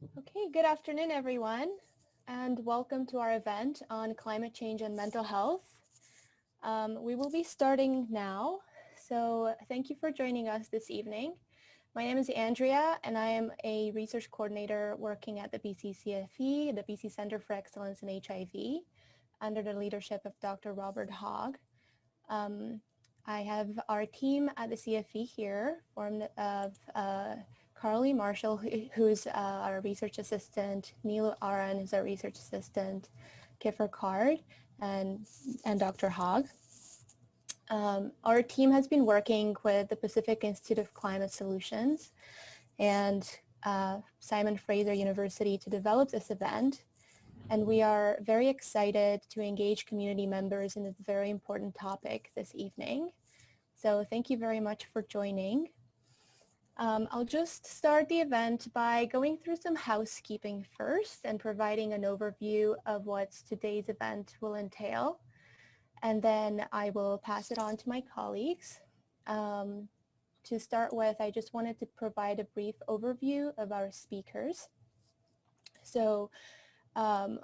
Okay, good afternoon, everyone, and welcome to our event on climate change and mental health. We will be starting now, so thank you for joining us this evening. My name is Andrea, and I am a research coordinator working at the BC-CfE, the BC Center for Excellence in HIV, under the leadership of Dr. Robert Hogg. I have our team at the CFE here, formed of Carly Marshall, who's our research assistant, Neil Aran is our research assistant, Kiffer Card, and Dr. Hogg. Our team has been working with the Pacific Institute of Climate Solutions and Simon Fraser University to develop this event. And we are very excited to engage community members in this very important topic this evening. So thank you very much for joining. I'll just start the event by going through some housekeeping first and providing an overview of what today's event will entail. And then I will pass it on to my colleagues. To start with, I just wanted to provide a brief overview of our speakers. So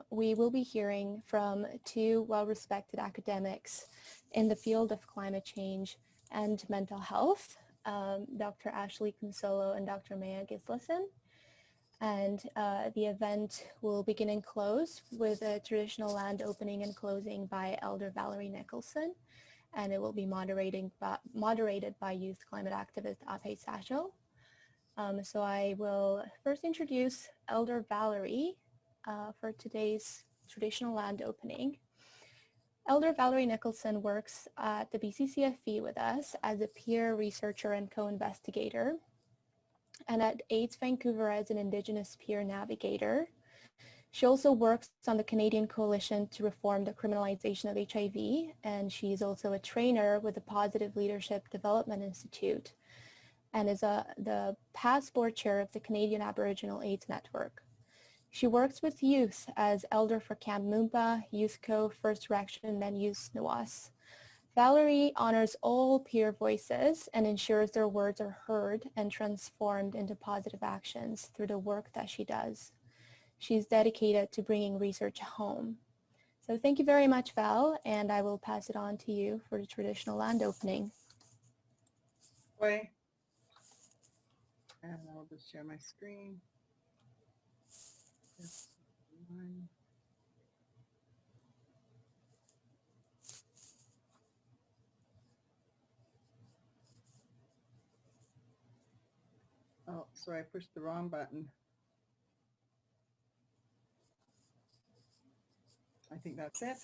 we will be hearing from two well-respected academics in the field of climate change and mental health, Dr. Ashlee Cunsolo and Dr. Gislason. And the event will begin and close with a traditional land opening and closing by Elder Valerie Nicholson, and it will be moderated by youth climate activist Ptsd. So I will first introduce Elder Valerie for today's traditional land opening. Elder Valerie Nicholson works at the BC-CfE with us as a peer researcher and co-investigator, and at AIDS Vancouver as an Indigenous peer navigator. She also works on the Canadian Coalition to Reform the Criminalization of HIV, and she's also a trainer with the Positive Leadership Development Institute, and is the past board chair of the Canadian Aboriginal AIDS Network. She works with youth as elder for Camp Moomba, YouthCo, First Direction, and Youth Nawas. Valerie honors all peer voices and ensures their words are heard and transformed into positive actions through the work that she does. She's dedicated to bringing research home. So thank you very much, Val, and I will pass it on to you for the traditional land opening. And I'll just share my screen. Oh, sorry, I pushed the wrong button. I think that's it.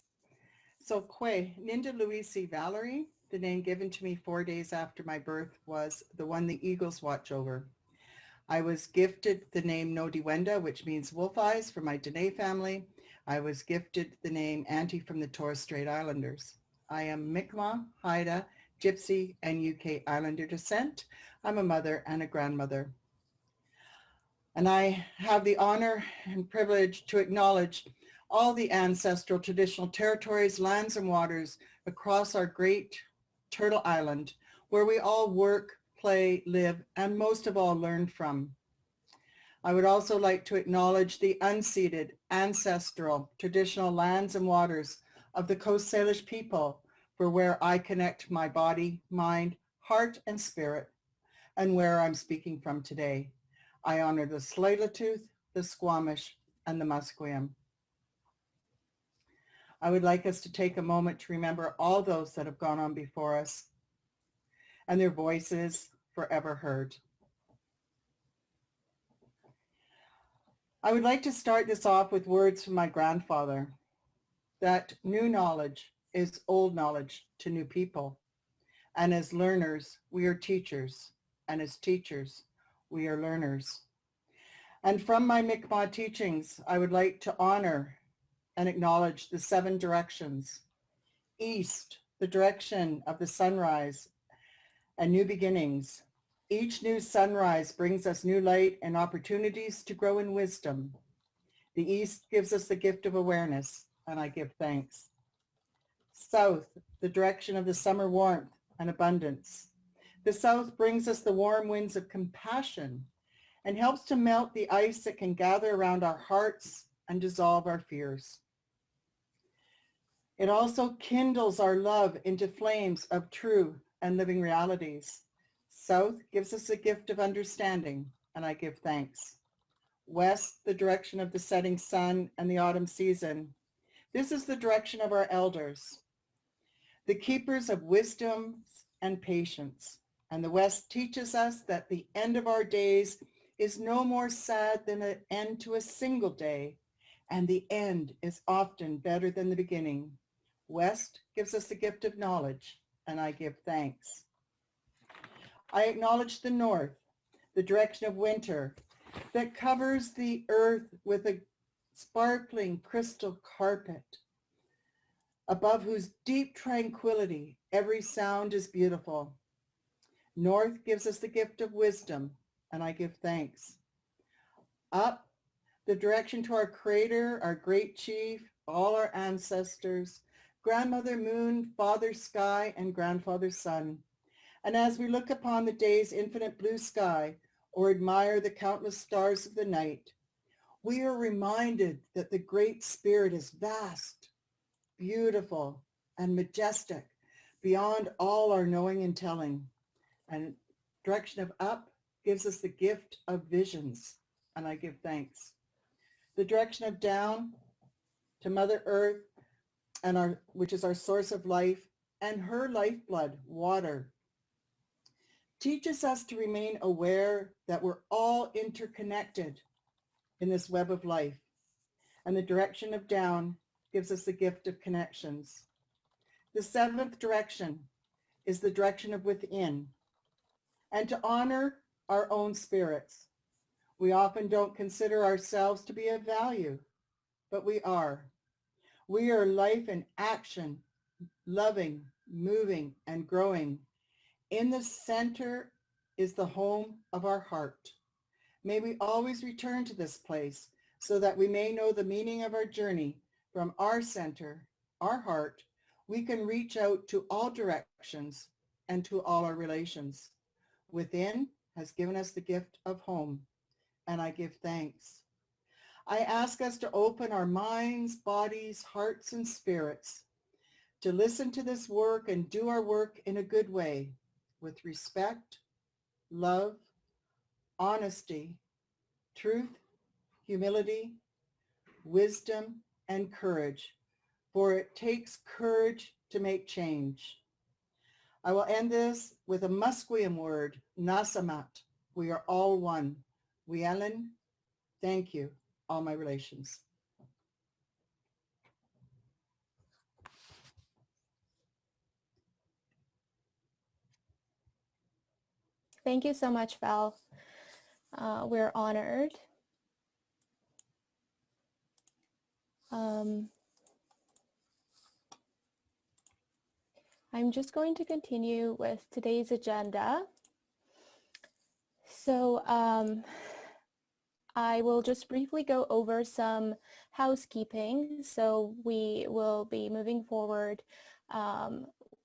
So Kwe, Ninda Luisi Valerie, the name given to me 4 days after my birth, was the one the eagles watch over. I was gifted the name Nodiwenda, which means wolf eyes, for my Dene family. I was gifted the name Auntie from the Torres Strait Islanders. I am Mi'kmaq, Haida, Gypsy, and UK Islander descent. I'm a mother and a grandmother. And I have the honor and privilege to acknowledge all the ancestral traditional territories, lands, and waters across our great Turtle Island, where we all work, play, live, and most of all learn from. I would also like to acknowledge the unceded, ancestral, traditional lands and waters of the Coast Salish people, for where I connect my body, mind, heart, and spirit, and where I'm speaking from today. I honor the Tsleil-Waututh, the Squamish, and the Musqueam. I would like us to take a moment to remember all those that have gone on before us and their voices forever heard. I would like to start this off with words from my grandfather, that new knowledge is old knowledge to new people. And as learners, we are teachers. And as teachers, we are learners. And from my Mi'kmaq teachings, I would like to honor and acknowledge the 7 directions. East, the direction of the sunrise and new beginnings. Each new sunrise brings us new light and opportunities to grow in wisdom. The East gives us the gift of awareness, and I give thanks. South, the direction of the summer warmth and abundance. The South brings us the warm winds of compassion and helps to melt the ice that can gather around our hearts and dissolve our fears. It also kindles our love into flames of true and living realities. South gives us the gift of understanding, and I give thanks. West, the direction of the setting sun and the autumn season. This is the direction of our elders, the keepers of wisdom and patience. And the West teaches us that the end of our days is no more sad than an end to a single day, and the end is often better than the beginning. West gives us the gift of knowledge, and I give thanks. I acknowledge the North, the direction of winter, that covers the earth with a sparkling crystal carpet, above whose deep tranquility every sound is beautiful. North gives us the gift of wisdom, and I give thanks. Up, the direction to our Creator, our great chief, all our ancestors, Grandmother Moon, Father Sky, and Grandfather Sun. And as we look upon the day's infinite blue sky, or admire the countless stars of the night, we are reminded that the Great Spirit is vast, beautiful, and majestic beyond all our knowing and telling. And direction of up gives us the gift of visions, and I give thanks. The direction of down to Mother Earth, and which is our source of life, and her lifeblood, water, teaches us to remain aware that we're all interconnected in this web of life. And the direction of down gives us the gift of connections. The seventh direction is the direction of within, and to honor our own spirits. We often don't consider ourselves to be of value, but we are. We are life in action, loving, moving, and growing. In the center is the home of our heart. May we always return to this place so that we may know the meaning of our journey. From our center, our heart, we can reach out to all directions and to all our relations. Within has given us the gift of home, and I give thanks. I ask us to open our minds, bodies, hearts, and spirits to listen to this work and do our work in a good way, with respect, love, honesty, truth, humility, wisdom, and courage, for it takes courage to make change. I will end this with a Musqueam word, nasamat. We are all one. Wielen, thank you, all my relations. Thank you so much, Val. We're honored. I'm just going to continue with today's agenda. So I will just briefly go over some housekeeping. So we will be moving forward,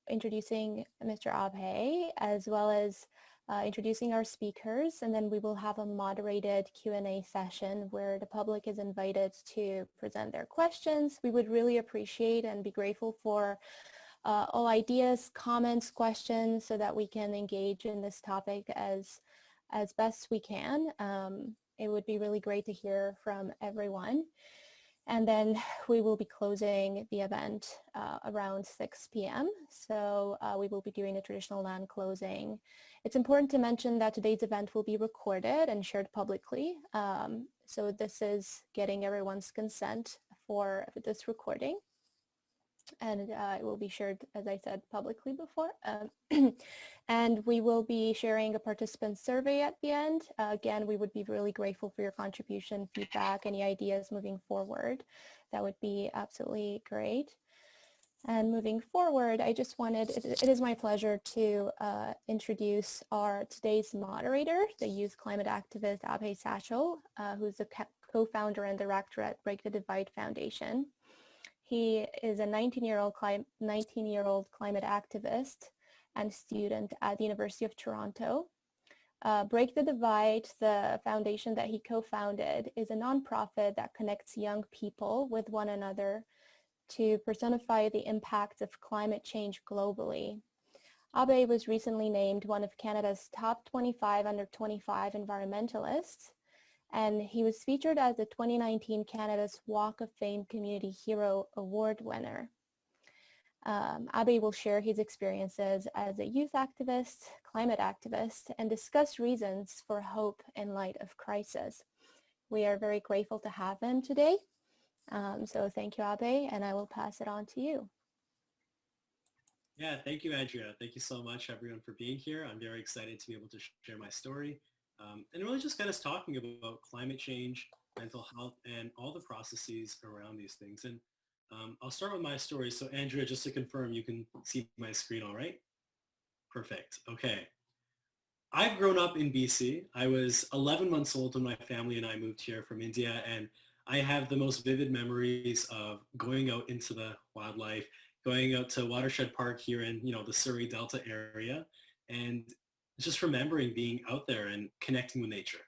introducing Mr. Abhay, as well as introducing our speakers, and then we will have a moderated Q&A session where the public is invited to present their questions. We would really appreciate and be grateful for all ideas, comments, questions, so that we can engage in this topic as best we can. It would be really great to hear from everyone. And then we will be closing the event around 6 p.m. So we will be doing a traditional land closing. It's important to mention that today's event will be recorded and shared publicly. So this is getting everyone's consent for this recording. And it will be shared, as I said, publicly before. And we will be sharing a participant survey at the end. Again, we would be really grateful for your contribution, feedback, any ideas moving forward. That would be absolutely great. And moving forward, I just wanted, it is my pleasure to introduce our today's moderator, the youth climate activist Abhay Sachel, who's the co-founder and director at Break the Divide Foundation. He is a 19-year-old climate activist and student at the University of Toronto. Break the Divide, the foundation that he co-founded, is a nonprofit that connects young people with one another to personify the impacts of climate change globally. Abe was recently named one of Canada's top 25 under 25 environmentalists, and he was featured as the 2019 Canada's Walk of Fame Community Hero Award winner. Abe will share his experiences as a youth activist, climate activist, and discuss reasons for hope in light of crisis. We are very grateful to have him today. So thank you, Abe, and I will pass it on to you. Yeah, thank you, Andrea. Thank you so much, everyone, for being here. I'm very excited to be able to share my story and really just get us talking about climate change, mental health, and all the processes around these things. And I'll start with my story. So Andrea, just to confirm, you can see my screen all right? Perfect. Okay. I've grown up in BC. I was 11 months old when my family and I moved here from India, and I have the most vivid memories of going out into the wildlife, going out to Watershed Park here in, the Surrey Delta area, and just remembering being out there and connecting with nature.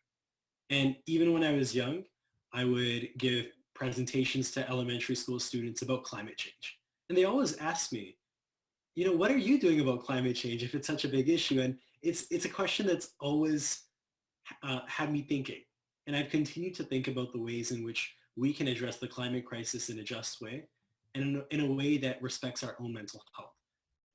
And even when I was young, I would give presentations to elementary school students about climate change. And they always asked me, what are you doing about climate change if it's such a big issue? And it's a question that's always had me thinking. And I've continued to think about the ways in which we can address the climate crisis in a just way and in a way that respects our own mental health.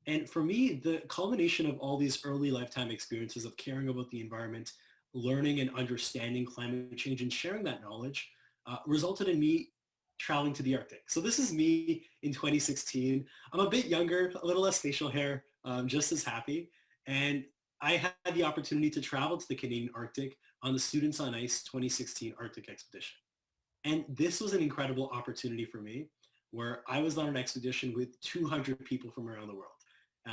And for me, the culmination of all these early lifetime experiences of caring about the environment, learning and understanding climate change and sharing that knowledge resulted in me traveling to the Arctic. So this is me in 2016. I'm a bit younger, a little less facial hair, just as happy. And I had the opportunity to travel to the Canadian Arctic on the Students on Ice 2016 Arctic expedition. And this was an incredible opportunity for me where I was on an expedition with 200 people from around the world.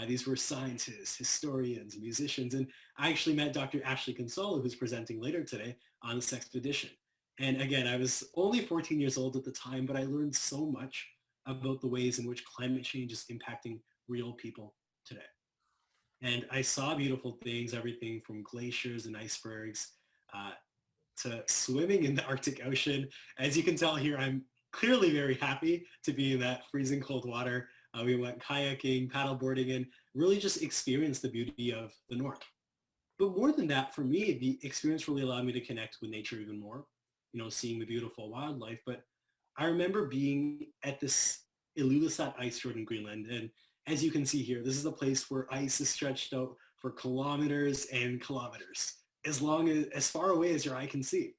These were scientists, historians, musicians, and I actually met Dr. Ashlee Cunsolo, who's presenting later today, on this expedition. And again, I was only 14 years old at the time, but I learned so much about the ways in which climate change is impacting real people today. And I saw beautiful things, everything from glaciers and icebergs to swimming in the Arctic Ocean. As you can tell here, I'm clearly very happy to be in that freezing cold water. We went kayaking, paddleboarding, and really just experienced the beauty of the North. But more than that, for me, the experience really allowed me to connect with nature even more, seeing the beautiful wildlife. But I remember being at this Ilulissat ice road in Greenland. And as you can see here, this is a place where ice is stretched out for kilometers and kilometers, as far away as your eye can see.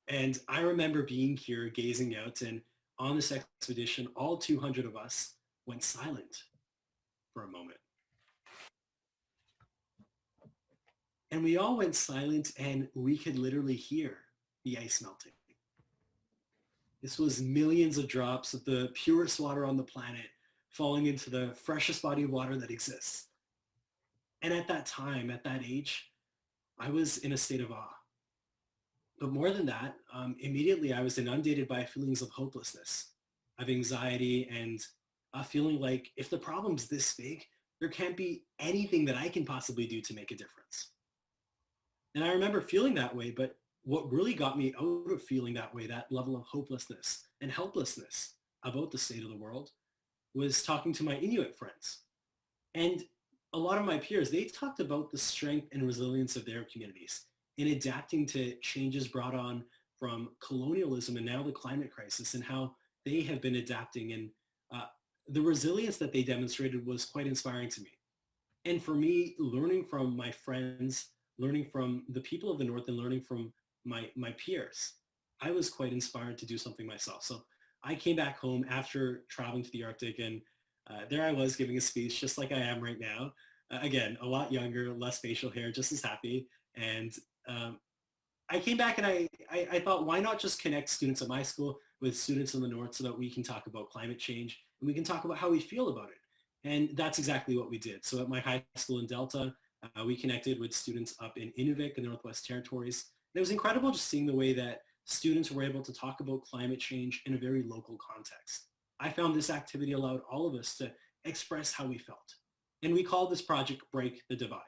And I remember being here, gazing out, and on this expedition, all 200 of us went silent for a moment. And we all went silent, and we could literally hear the ice melting. This was millions of drops of the purest water on the planet falling into the freshest body of water that exists. And at that time, at that age, I was in a state of awe. But more than that, immediately I was inundated by feelings of hopelessness, of anxiety, and feeling like if the problem's this big, there can't be anything that I can possibly do to make a difference. And I remember feeling that way, but what really got me out of feeling that way, that level of hopelessness and helplessness about the state of the world, was talking to my Inuit friends. And a lot of my peers, they talked about the strength and resilience of their communities in adapting to changes brought on from colonialism and now the climate crisis, and how they have been adapting. And the resilience that they demonstrated was quite inspiring to me. And for me, learning from my friends, learning from the people of the North, and learning from my peers, I was quite inspired to do something myself. So I came back home after traveling to the Arctic, and there I was giving a speech just like I am right now. Again, a lot younger, less facial hair, just as happy. And I came back and I thought, why not just connect students at my school with students in the North so that we can talk about climate change and we can talk about how we feel about it. And that's exactly what we did. So at my high school in Delta, we connected with students up in Inuvik, the Northwest Territories. And it was incredible just seeing the way that students were able to talk about climate change in a very local context. I found this activity allowed all of us to express how we felt. And we called this project Break the Divide.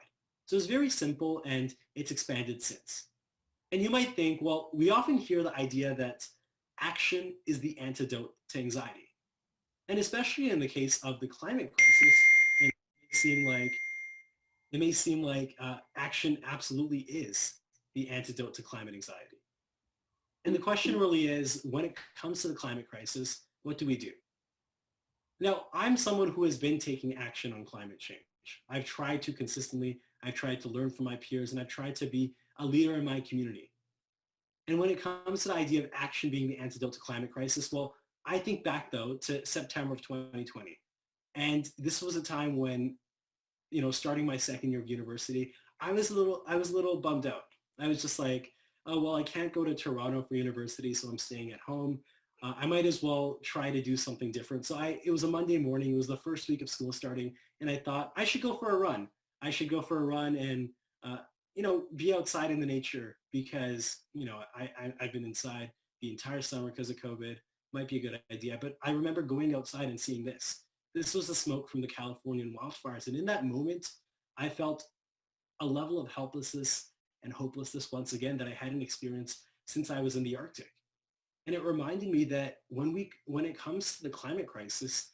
So it's very simple and it's expanded since. And you might think, well, we often hear the idea that action is the antidote to anxiety. And especially in the case of the climate crisis, it may seem like action absolutely is the antidote to climate anxiety. And the question really is, when it comes to the climate crisis, what do we do? Now, I'm someone who has been taking action on climate change. I've tried to consistently, I've tried to learn from my peers, and I've tried to be a leader in my community. And when it comes to the idea of action being the antidote to climate crisis, well, I think back though to September of 2020. And this was a time when, starting my second year of university, I was a little bummed out. I was just like, oh, well, I can't go to Toronto for university, so I'm staying at home. I might as well try to do something different. So it was a Monday morning. It was the first week of school starting. And I thought I should go for a run. I should go for a run and, be outside in the nature because, I've been inside the entire summer because of COVID. Might be a good idea. But I remember going outside and seeing this. This was the smoke from the Californian wildfires. And in that moment, I felt a level of helplessness and hopelessness once again that I hadn't experienced since I was in the Arctic. And it reminded me that when it comes to the climate crisis,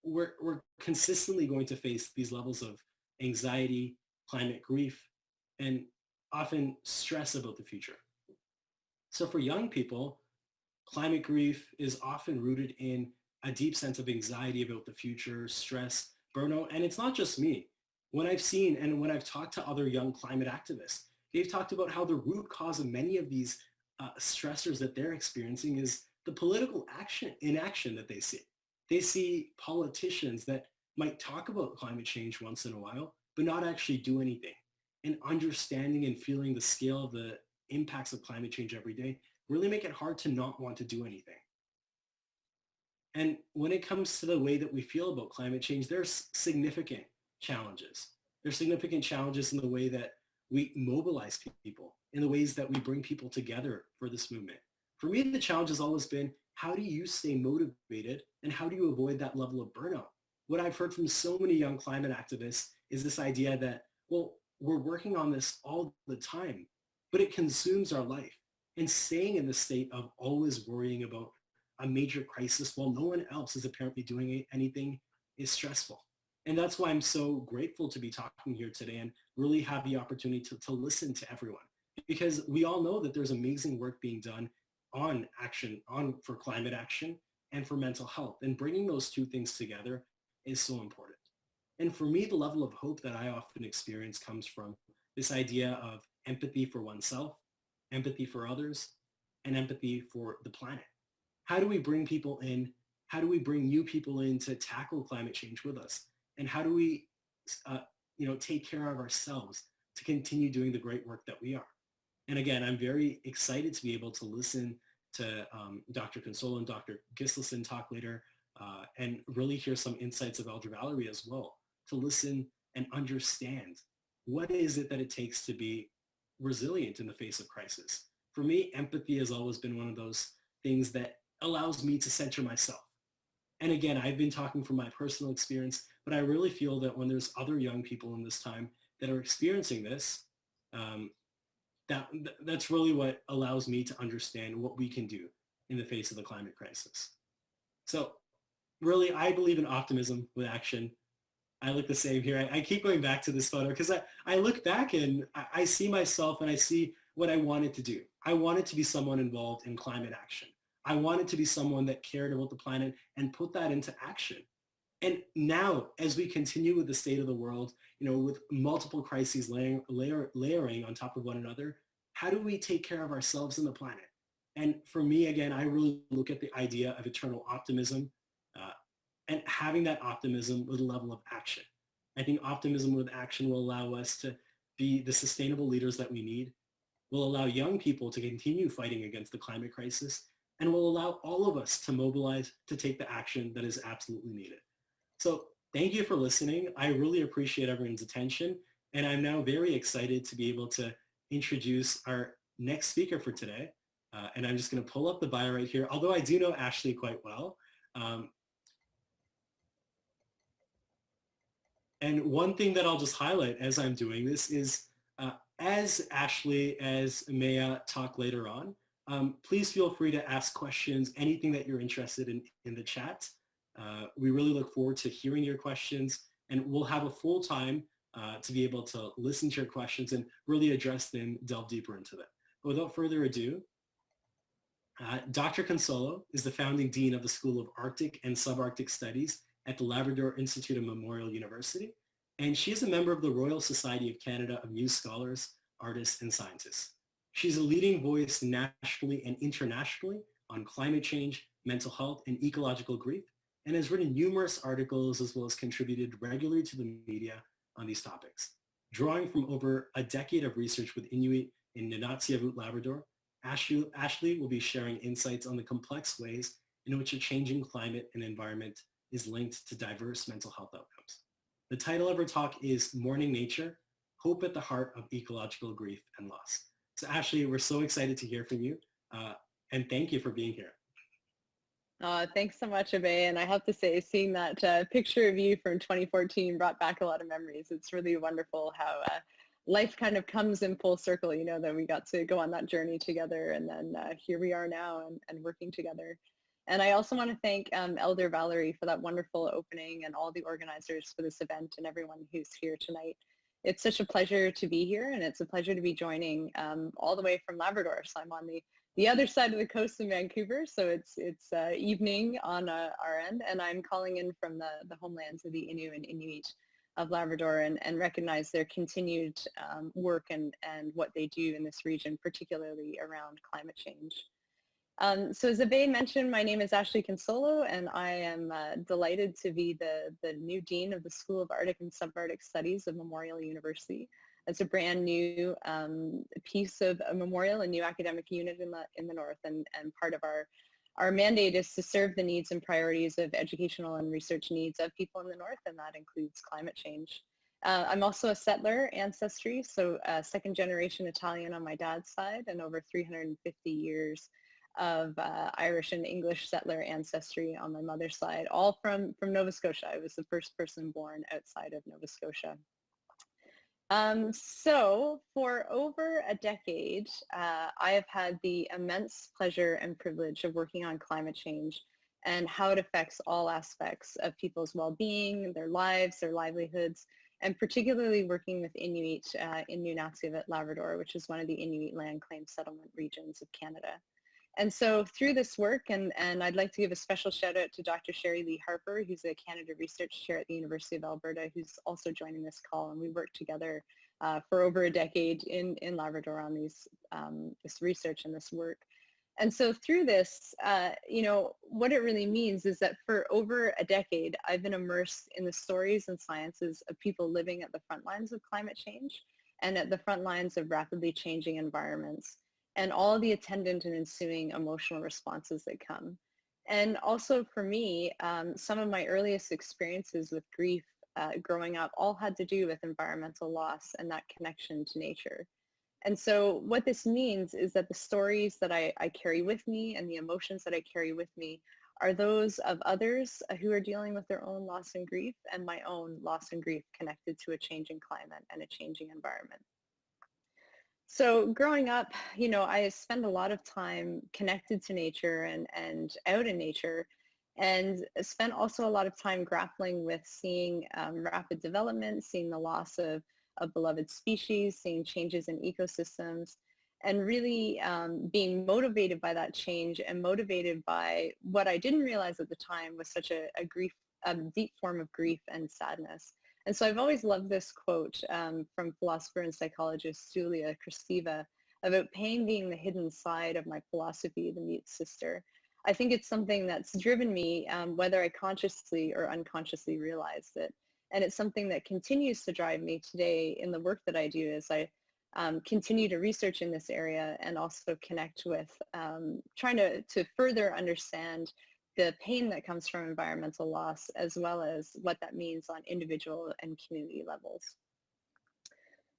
we're consistently going to face these levels of anxiety, climate grief, and often stress about the future. So for young people, climate grief is often rooted in a deep sense of anxiety about the future, stress, burnout, and it's not just me. When I've seen and when I've talked to other young climate activists, they've talked about how the root cause of many of these stressors that they're experiencing is the political inaction that they see. They see politicians that might talk about climate change once in a while, but not actually do anything. And understanding and feeling the scale of the impacts of climate change every day really make it hard to not want to do anything. And when it comes to the way that we feel about climate change, there's significant challenges. There's significant challenges in the way that we mobilize people, in the ways that we bring people together for this movement. For me, the challenge has always been, how do you stay motivated and how do you avoid that level of burnout? What I've heard from so many young climate activists is this idea that, well, we're working on this all the time, but it consumes our life. And staying in the state of always worrying about a major crisis while no one else is apparently doing anything is stressful. And that's why I'm so grateful to be talking here today and really have the opportunity to listen to everyone. Because we all know that there's amazing work being done on for climate action and for mental health. And bringing those two things together is so important. And for me, the level of hope that I often experience comes from this idea of empathy for oneself, empathy for others, and empathy for the planet. How do we bring people in? How do we bring new people in to tackle climate change with us? And how do we, take care of ourselves to continue doing the great work that we are? And again, I'm very excited to be able to listen to Dr. Cunsolo and Dr. Gislason talk later and really hear some insights of Elder Valerie as well, to listen and understand what is it that it takes to be resilient in the face of crisis. For me, empathy has always been one of those things that allows me to center myself. And again, I've been talking from my personal experience, but I really feel that when there's other young people in this time that are experiencing this, that's really what allows me to understand what we can do in the face of the climate crisis. So really, I believe in optimism with action. I look the same here. I keep going back to this photo because I look back and I see myself and I see what I wanted to do. I wanted to be someone involved in climate action. I wanted to be someone that cared about the planet and put that into action. And now, as we continue with the state of the world, with multiple crises layering on top of one another, how do we take care of ourselves and the planet? And for me, again, I really look at the idea of eternal optimism and having that optimism with a level of action. I think optimism with action will allow us to be the sustainable leaders that we need, will allow young people to continue fighting against the climate crisis, and will allow all of us to mobilize to take the action that is absolutely needed. So thank you for listening. I really appreciate everyone's attention. And I'm now very excited to be able to introduce our next speaker for today. And I'm just going to pull up the bio right here, although I do know Ashlee quite well. And one thing that I'll just highlight as I'm doing this is as Ashlee, as Maya talk later on, please feel free to ask questions, anything that you're interested in the chat. We really look forward to hearing your questions, and we'll have a full time to be able to listen to your questions and really address them, delve deeper into them. But without further ado, Dr. Cunsolo is the founding dean of the School of Arctic and Subarctic Studies at the Labrador Institute of Memorial University, and she is a member of the Royal Society of Canada of Youth Scholars, Artists, and Scientists. She's a leading voice nationally and internationally on climate change, mental health, and ecological grief, and has written numerous articles as well as contributed regularly to the media on these topics. Drawing from over a decade of research with Inuit in Nunatsiavut, Labrador, Ashlee will be sharing insights on the complex ways in which a changing climate and environment is linked to diverse mental health outcomes. The title of her talk is Mourning Nature, Hope at the Heart of Ecological Grief and Loss. So Ashlee, we're so excited to hear from you, and thank you for being here. Thanks so much, Abe. And I have to say, seeing that picture of you from 2014 brought back a lot of memories. It's really wonderful how life kind of comes in full circle, you know, that we got to go on that journey together, and then here we are now and working together. And I also want to thank Elder Valerie for that wonderful opening, and all the organizers for this event, and everyone who's here tonight. It's such a pleasure to be here, and it's a pleasure to be joining all the way from Labrador. So I'm on the other side of the coast in Vancouver, so it's evening on our end, and I'm calling in from the homelands of the Innu and Inuit of Labrador, and recognize their continued work and what they do in this region, particularly around climate change. So as Abe mentioned, my name is Ashlee Cunsolo, and I am delighted to be the new dean of the School of Arctic and Subarctic Studies of Memorial University. It's a brand new piece of a memorial, a new academic unit in the north, and part of our mandate is to serve the needs and priorities of educational and research needs of people in the north, and that includes climate change. I'm also a settler ancestry, so second generation Italian on my dad's side, and over 350 years of Irish and English settler ancestry on my mother's side, all from Nova Scotia. I was the first person born outside of Nova Scotia. So for over a decade, I have had the immense pleasure and privilege of working on climate change and how it affects all aspects of people's well-being, their lives, their livelihoods, and particularly working with Inuit in Nunatsiavut, Labrador, which is one of the Inuit land claim settlement regions of Canada. And so through this work, and I'd like to give a special shout out to Dr. Sherry Lee Harper, who's a Canada Research Chair at the University of Alberta, who's also joining this call, and we worked together for over a decade in Labrador on this research and this work. And so through this, you know, what it really means is that for over a decade, I've been immersed in the stories and sciences of people living at the front lines of climate change and at the front lines of rapidly changing environments, and all the attendant and ensuing emotional responses that come. And also for me, some of my earliest experiences with grief growing up all had to do with environmental loss and that connection to nature. And so what this means is that the stories that I carry with me and the emotions that I carry with me are those of others who are dealing with their own loss and grief, and my own loss and grief connected to a changing climate and a changing environment. So growing up, you know, I spent a lot of time connected to nature and out in nature, and spent also a lot of time grappling with seeing rapid development, seeing the loss of beloved species, seeing changes in ecosystems, and really being motivated by that change and motivated by what I didn't realize at the time was such a deep form of grief and sadness. And so I've always loved this quote from philosopher and psychologist Julia Kristeva about pain being the hidden side of my philosophy, the mute sister. I think it's something that's driven me, whether I consciously or unconsciously realized it. And it's something that continues to drive me today in the work that I do as I continue to research in this area, and also connect with trying to further understand the pain that comes from environmental loss, as well as what that means on individual and community levels.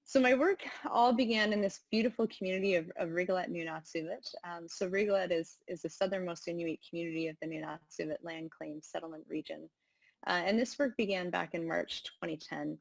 So my work all began in this beautiful community of Rigolet, Nunatsiavut. So Rigolet is the southernmost Inuit community of the Nunatsiavut land claim settlement region. And this work began back in March 2010.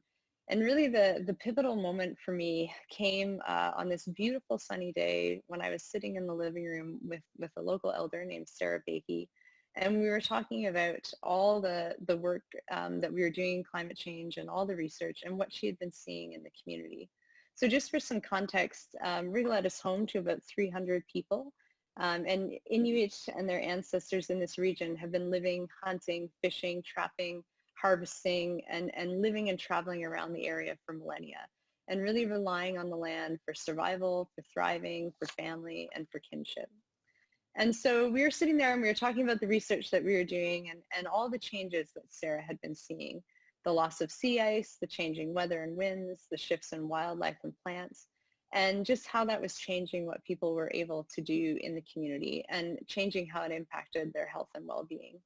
And really the pivotal moment for me came on this beautiful sunny day when I was sitting in the living room with a local elder named Sarah Bakey. And we were talking about all the work that we were doing in climate change and all the research and what she had been seeing in the community. So just for some context, Rigolet is home to about 300 people. And Inuit and their ancestors in this region have been living, hunting, fishing, trapping, harvesting, and living and traveling around the area for millennia, and really relying on the land for survival, for thriving, for family, and for kinship. And so we were sitting there and we were talking about the research that we were doing and all the changes that Sarah had been seeing, the loss of sea ice, the changing weather and winds, the shifts in wildlife and plants, and just how that was changing what people were able to do in the community and changing how it impacted their health and well-being.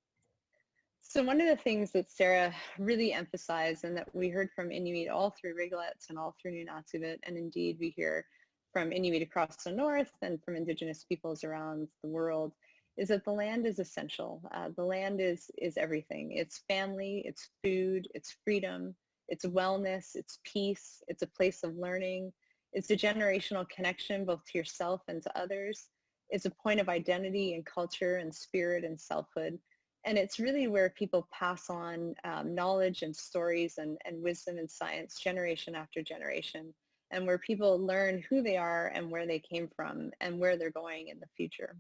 So one of the things that Sarah really emphasized and that we heard from Inuit all through Rigolets and all through Nunatsiavut, and indeed we hear from Inuit across the north and from Indigenous peoples around the world, is that the land is essential. The land is everything. It's family, it's food, it's freedom, it's wellness, it's peace, it's a place of learning, it's a generational connection both to yourself and to others, it's a point of identity and culture and spirit and selfhood. And it's really where people pass on knowledge and stories and wisdom and science generation after generation, and where people learn who they are and where they came from and where they're going in the future.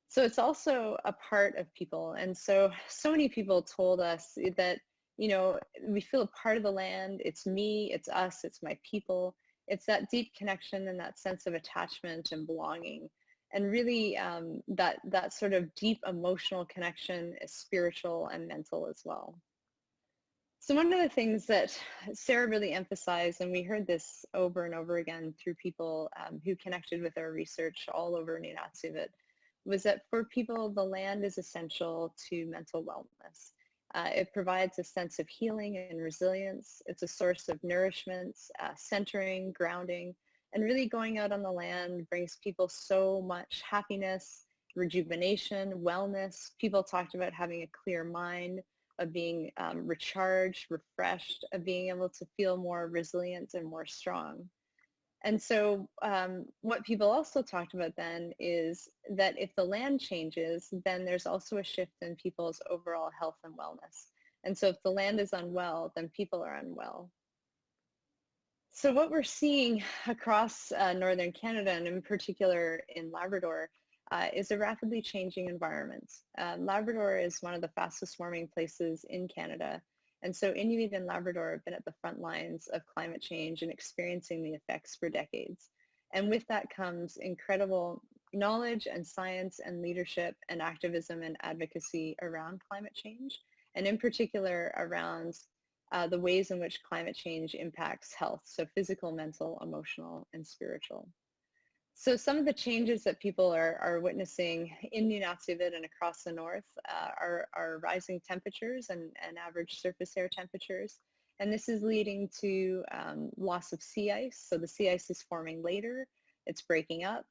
So it's also a part of people. And so many people told us that, you know, we feel a part of the land. It's me, it's us, it's my people. It's that deep connection and that sense of attachment and belonging. And really that sort of deep emotional connection is spiritual and mental as well. So one of the things that Sarah really emphasized, and we heard this over and over again through people who connected with our research all over Nunatsiavut, was that for people, the land is essential to mental wellness. It provides a sense of healing and resilience. It's a source of nourishment, centering, grounding, and really going out on the land brings people so much happiness, rejuvenation, wellness. People talked about having a clear mind, of being recharged, refreshed, of being able to feel more resilient and more strong. And so what people also talked about then is that if the land changes, then there's also a shift in people's overall health and wellness. And so if the land is unwell, then people are unwell. So what we're seeing across northern Canada, and in particular in Labrador, is a rapidly changing environment. Labrador is one of the fastest warming places in Canada. And so Inuit and Labrador have been at the front lines of climate change and experiencing the effects for decades. And with that comes incredible knowledge and science and leadership and activism and advocacy around climate change, and in particular around the ways in which climate change impacts health, so physical, mental, emotional, and spiritual. So some of the changes that people are witnessing in Nunatsiavut and across the north are rising temperatures and average surface air temperatures. And this is leading to loss of sea ice. So the sea ice is forming later. It's breaking up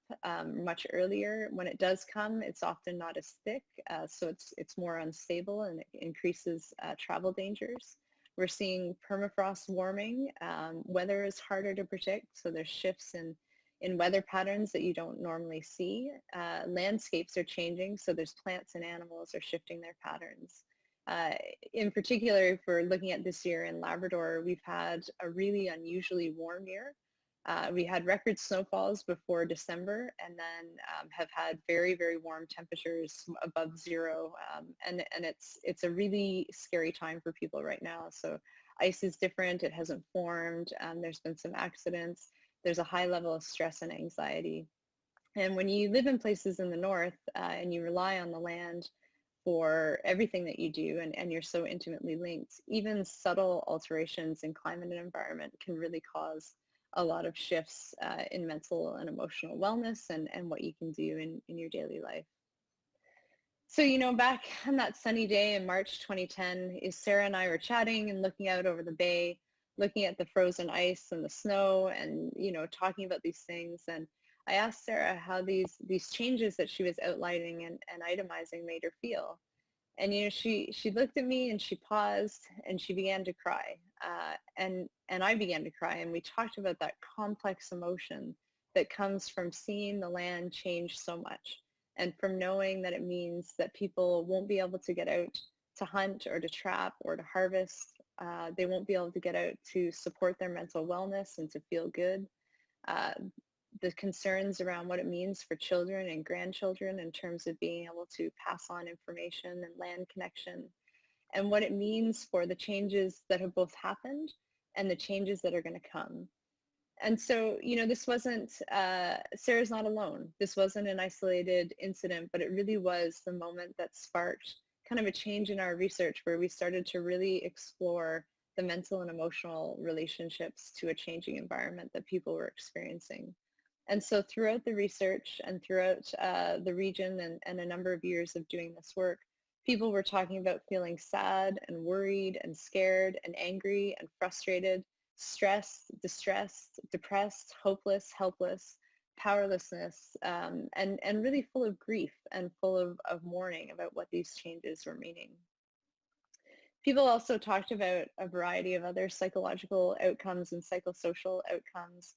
much earlier. When it does come, it's often not as thick, so it's more unstable and it increases travel dangers. We're seeing permafrost warming. Weather is harder to predict, so there's shifts in weather patterns that you don't normally see. Landscapes are changing, so there's plants and animals are shifting their patterns. In particular, if we're looking at this year in Labrador, we've had a really unusually warm year. We had record snowfalls before December, and then have had very, very warm temperatures above zero. And it's a really scary time for people right now. So ice is different, it hasn't formed, there's been some accidents, there's a high level of stress and anxiety. And when you live in places in the north and you rely on the land for everything that you do, and you're so intimately linked, even subtle alterations in climate and environment can really cause a lot of shifts in mental and emotional wellness and what you can do in your daily life. So, you know, back on that sunny day in March 2010, Sarah and I were chatting and looking out over the bay, looking at the frozen ice and the snow and, you know, talking about these things. And I asked Sarah how these changes that she was outlining and itemizing made her feel. And, she looked at me and she paused and she began to cry. And I began to cry, and we talked about that complex emotion that comes from seeing the land change so much, and from knowing that it means that people won't be able to get out to hunt or to trap or to harvest. They won't be able to get out to support their mental wellness and to feel good. Uh, the concerns around what it means for children and grandchildren in terms of being able to pass on information and land connection, and what it means for the changes that have both happened and the changes that are going to come. And so, this wasn't, Sarah's not alone. This wasn't an isolated incident, but it really was the moment that sparked kind of a change in our research, where we started to really explore the mental and emotional relationships to a changing environment that people were experiencing. And so throughout the research and throughout the region and a number of years of doing this work, people were talking about feeling sad and worried and scared and angry and frustrated, stressed, distressed, depressed, hopeless, helpless, powerlessness, and really full of grief and full of mourning about what these changes were meaning. People also talked about a variety of other psychological outcomes and psychosocial outcomes.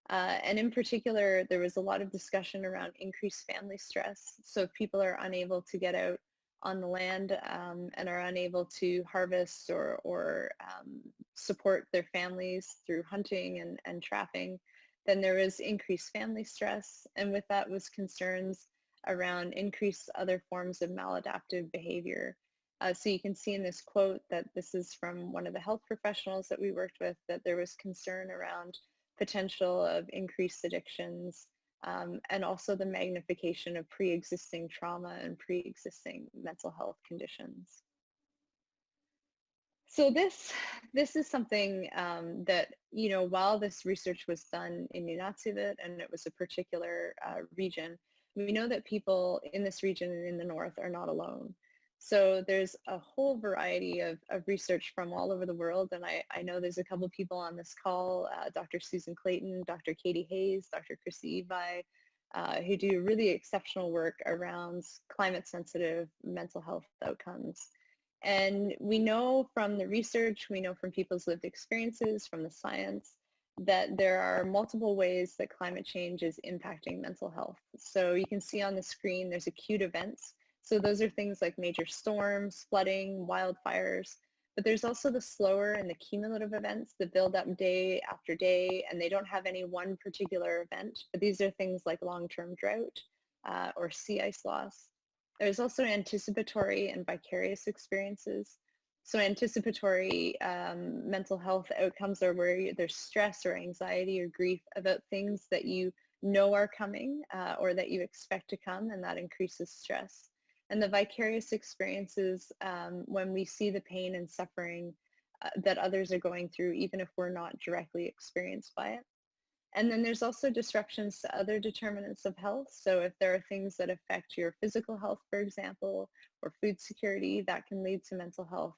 And in particular, there was a lot of discussion around increased family stress. So if people are unable to get out on the land and are unable to harvest or support their families through hunting and trapping, then there was increased family stress. And with that was concerns around increased other forms of maladaptive behavior. So you can see in this quote that this is from one of the health professionals that we worked with, that there was concern around potential of increased addictions, and also the magnification of pre-existing trauma and pre-existing mental health conditions. So this is something that, while this research was done in Nunavut and it was a particular region, we know that people in this region and in the north are not alone. So there's a whole variety of research from all over the world, and I know there's a couple of people on this call, Dr. Susan Clayton, Dr. Katie Hayes, Dr. Chrissy Evi, who do really exceptional work around climate-sensitive mental health outcomes. And we know from the research, we know from people's lived experiences, from the science, that there are multiple ways that climate change is impacting mental health. So you can see on the screen, there's acute events. So those are things like major storms, flooding, wildfires, but there's also the slower and the cumulative events that build up day after day, and they don't have any one particular event, but these are things like long-term drought or sea ice loss. There's also anticipatory and vicarious experiences. So anticipatory mental health outcomes are where there's stress or anxiety or grief about things that you know are coming or that you expect to come, and that increases stress. And the vicarious experiences when we see the pain and suffering that others are going through, even if we're not directly experienced by it. And then there's also disruptions to other determinants of health. So if there are things that affect your physical health, for example, or food security, that can lead to mental health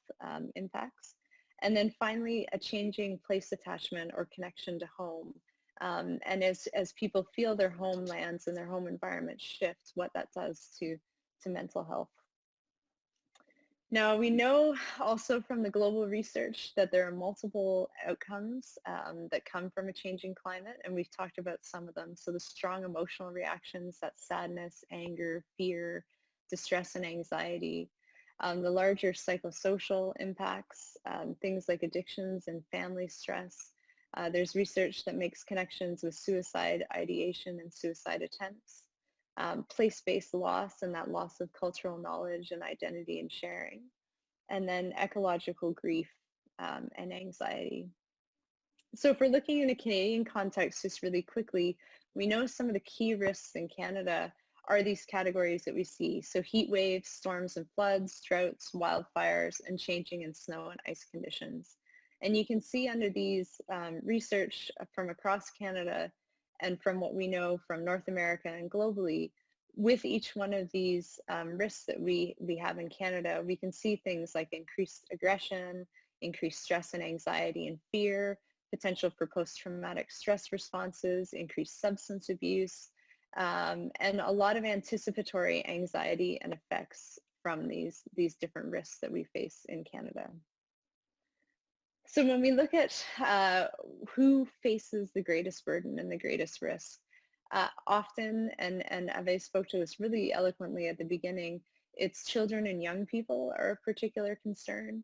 impacts. And then finally, a changing place attachment or connection to home. And as people feel their homelands and their home environment shift, what that does to mental health. Now, we know also from the global research that there are multiple outcomes that come from a changing climate, and we've talked about some of them. So the strong emotional reactions, that's sadness, anger, fear, distress, and anxiety. The larger psychosocial impacts, things like addictions and family stress. There's research that makes connections with suicide ideation and suicide attempts. Place-based loss and that loss of cultural knowledge and identity and sharing, and then ecological grief and anxiety. So if we're looking in a Canadian context, just really quickly, we know some of the key risks in Canada are these categories that we see. So heat waves, storms and floods, droughts, wildfires, and changing in snow and ice conditions. And you can see under these research from across Canada and from what we know from North America and globally, with each one of these risks that we have in Canada, we can see things like increased aggression, increased stress and anxiety and fear, potential for post-traumatic stress responses, increased substance abuse, and a lot of anticipatory anxiety and effects from these different risks that we face in Canada. So when we look at who faces the greatest burden and the greatest risk, often, and Ave spoke to this really eloquently at the beginning, it's children and young people are a particular concern,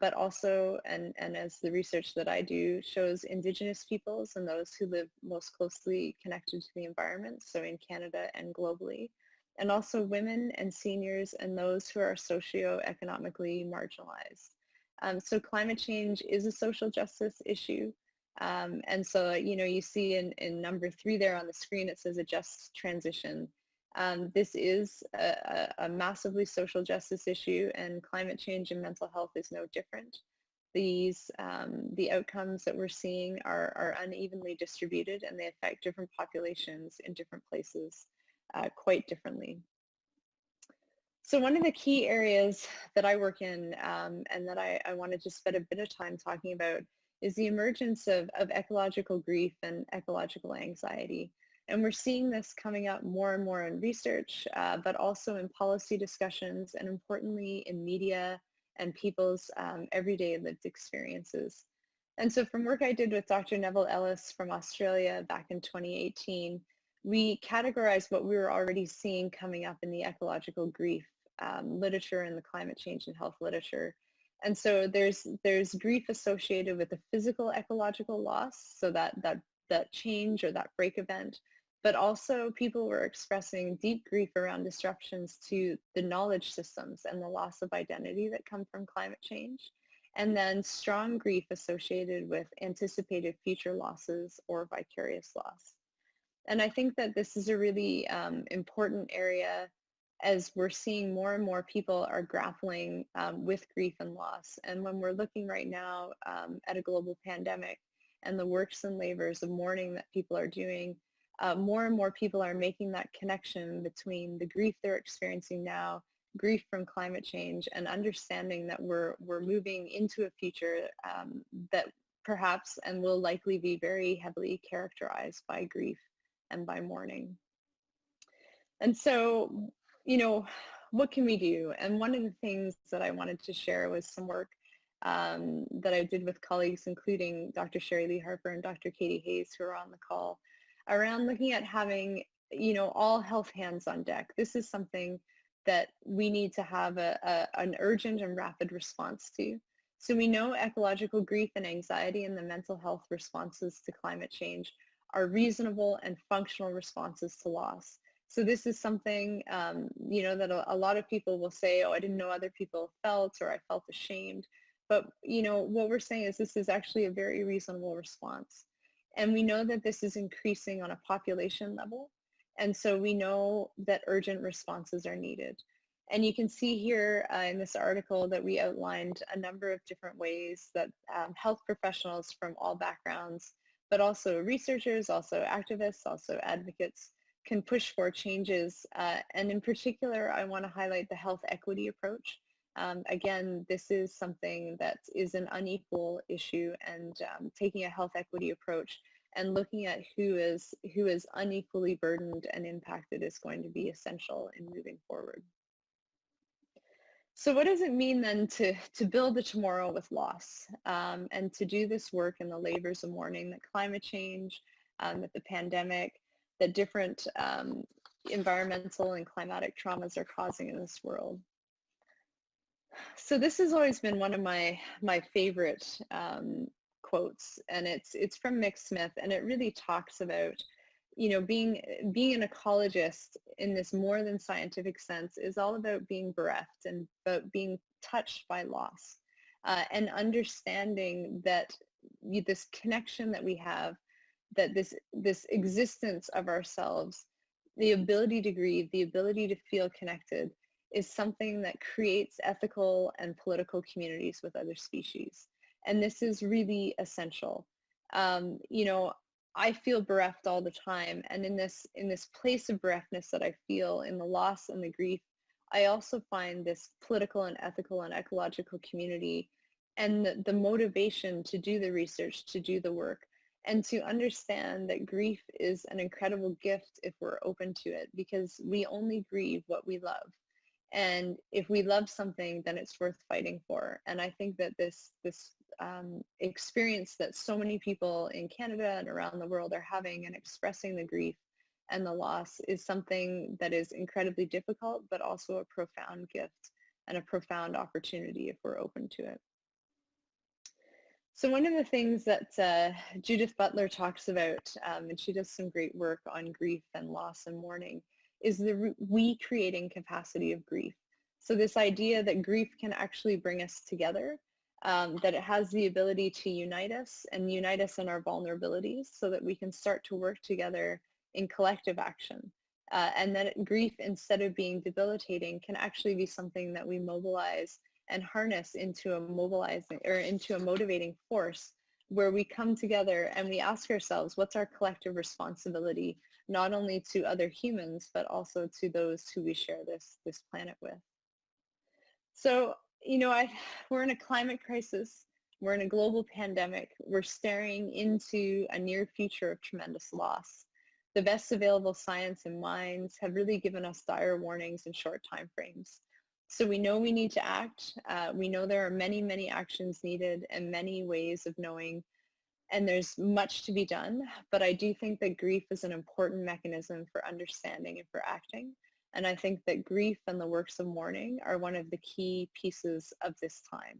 but also, and as the research that I do shows, Indigenous peoples and those who live most closely connected to the environment, so in Canada and globally, and also women and seniors and those who are socioeconomically marginalized. So climate change is a social justice issue. And so, you see in number 3 there on the screen, it says a just transition. This is a massively social justice issue, and climate change and mental health is no different. The outcomes that we're seeing are unevenly distributed, and they affect different populations in different places quite differently. So one of the key areas that I work in and that I wanted to spend a bit of time talking about is the emergence of ecological grief and ecological anxiety. And we're seeing this coming up more and more in research, but also in policy discussions, and importantly in media and people's everyday lived experiences. And so from work I did with Dr. Neville Ellis from Australia back in 2018, we categorized what we were already seeing coming up in the ecological grief literature and the climate change and health literature. And so there's grief associated with the physical ecological loss, so that change or that break event, but also people were expressing deep grief around disruptions to the knowledge systems and the loss of identity that come from climate change, and then strong grief associated with anticipated future losses or vicarious loss. And I think that this is a really important area, as we're seeing more and more people are grappling with grief and loss. And when we're looking right now at a global pandemic and the works and labors of mourning that people are doing, more and more people are making that connection between the grief they're experiencing now, grief from climate change, and understanding that we're moving into a future that perhaps and will likely be very heavily characterized by grief and by mourning. And so, what can we do? And one of the things that I wanted to share was some work that I did with colleagues, including Dr. Sherry Lee Harper and Dr. Katie Hayes, who are on the call, around looking at having, all health hands on deck. This is something that we need to have an urgent and rapid response to. So we know ecological grief and anxiety and the mental health responses to climate change are reasonable and functional responses to loss. So this is something, that a lot of people will say, oh, I didn't know other people felt, or I felt ashamed. But, what we're saying is this is actually a very reasonable response. And we know that this is increasing on a population level. And so we know that urgent responses are needed. And you can see here in this article that we outlined a number of different ways that health professionals from all backgrounds, but also researchers, also activists, also advocates, can push for changes. And in particular, I want to highlight the health equity approach. Again, this is something that is an unequal issue, and taking a health equity approach and looking at who is unequally burdened and impacted is going to be essential in moving forward. So what does it mean then to build a tomorrow with loss, and to do this work in the labors of mourning that climate change, that the pandemic, that different environmental and climatic traumas are causing in this world? So this has always been one of my favorite quotes, and it's from Mick Smith, and it really talks about, being an ecologist in this more than scientific sense is all about being bereft and about being touched by loss, and understanding that this connection that we have, that this existence of ourselves, the ability to grieve, the ability to feel connected, is something that creates ethical and political communities with other species. And this is really essential. I feel bereft all the time. And in this place of bereftness that I feel, in the loss and the grief, I also find this political and ethical and ecological community, and the motivation to do the research, to do the work, and to understand that grief is an incredible gift if we're open to it, because we only grieve what we love. And if we love something, then it's worth fighting for. And I think that this experience that so many people in Canada and around the world are having and expressing the grief and the loss is something that is incredibly difficult, but also a profound gift and a profound opportunity if we're open to it. So one of the things that Judith Butler talks about, and she does some great work on grief and loss and mourning, is the recreating capacity of grief. So this idea that grief can actually bring us together, that it has the ability to unite us and unite us in our vulnerabilities so that we can start to work together in collective action. And that grief, instead of being debilitating, can actually be something that we mobilize and harness into a mobilizing or into a motivating force where we come together and we ask ourselves, what's our collective responsibility, not only to other humans, but also to those who we share this planet with. So, you know, we're in a climate crisis. We're in a global pandemic. We're staring into a near future of tremendous loss. The best available science and minds have really given us dire warnings in short timeframes. So we know we need to act. We know there are many, many actions needed and many ways of knowing, and there's much to be done. But I do think that grief is an important mechanism for understanding and for acting. And I think that grief and the works of mourning are one of the key pieces of this time.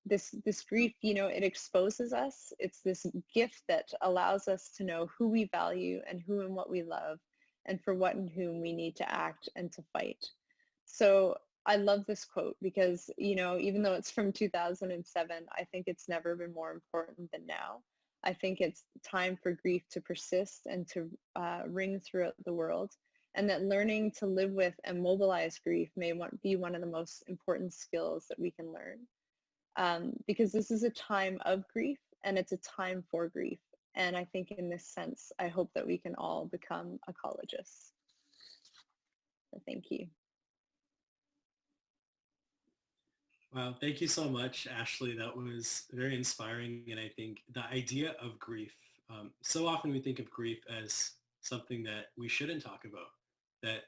This grief, you know, it exposes us. It's this gift that allows us to know who we value and who and what we love, and for what and whom we need to act and to fight. So I love this quote because, you know, even though it's from 2007, I think it's never been more important than now. I think it's time for grief to persist and to ring throughout the world, and that learning to live with and mobilize grief may be one of the most important skills that we can learn, because this is a time of grief and it's a time for grief. And I think in this sense, I hope that we can all become ecologists. So thank you. Wow, thank you so much, Ashlee. That was very inspiring. And I think the idea of grief, so often we think of grief as something that we shouldn't talk about, that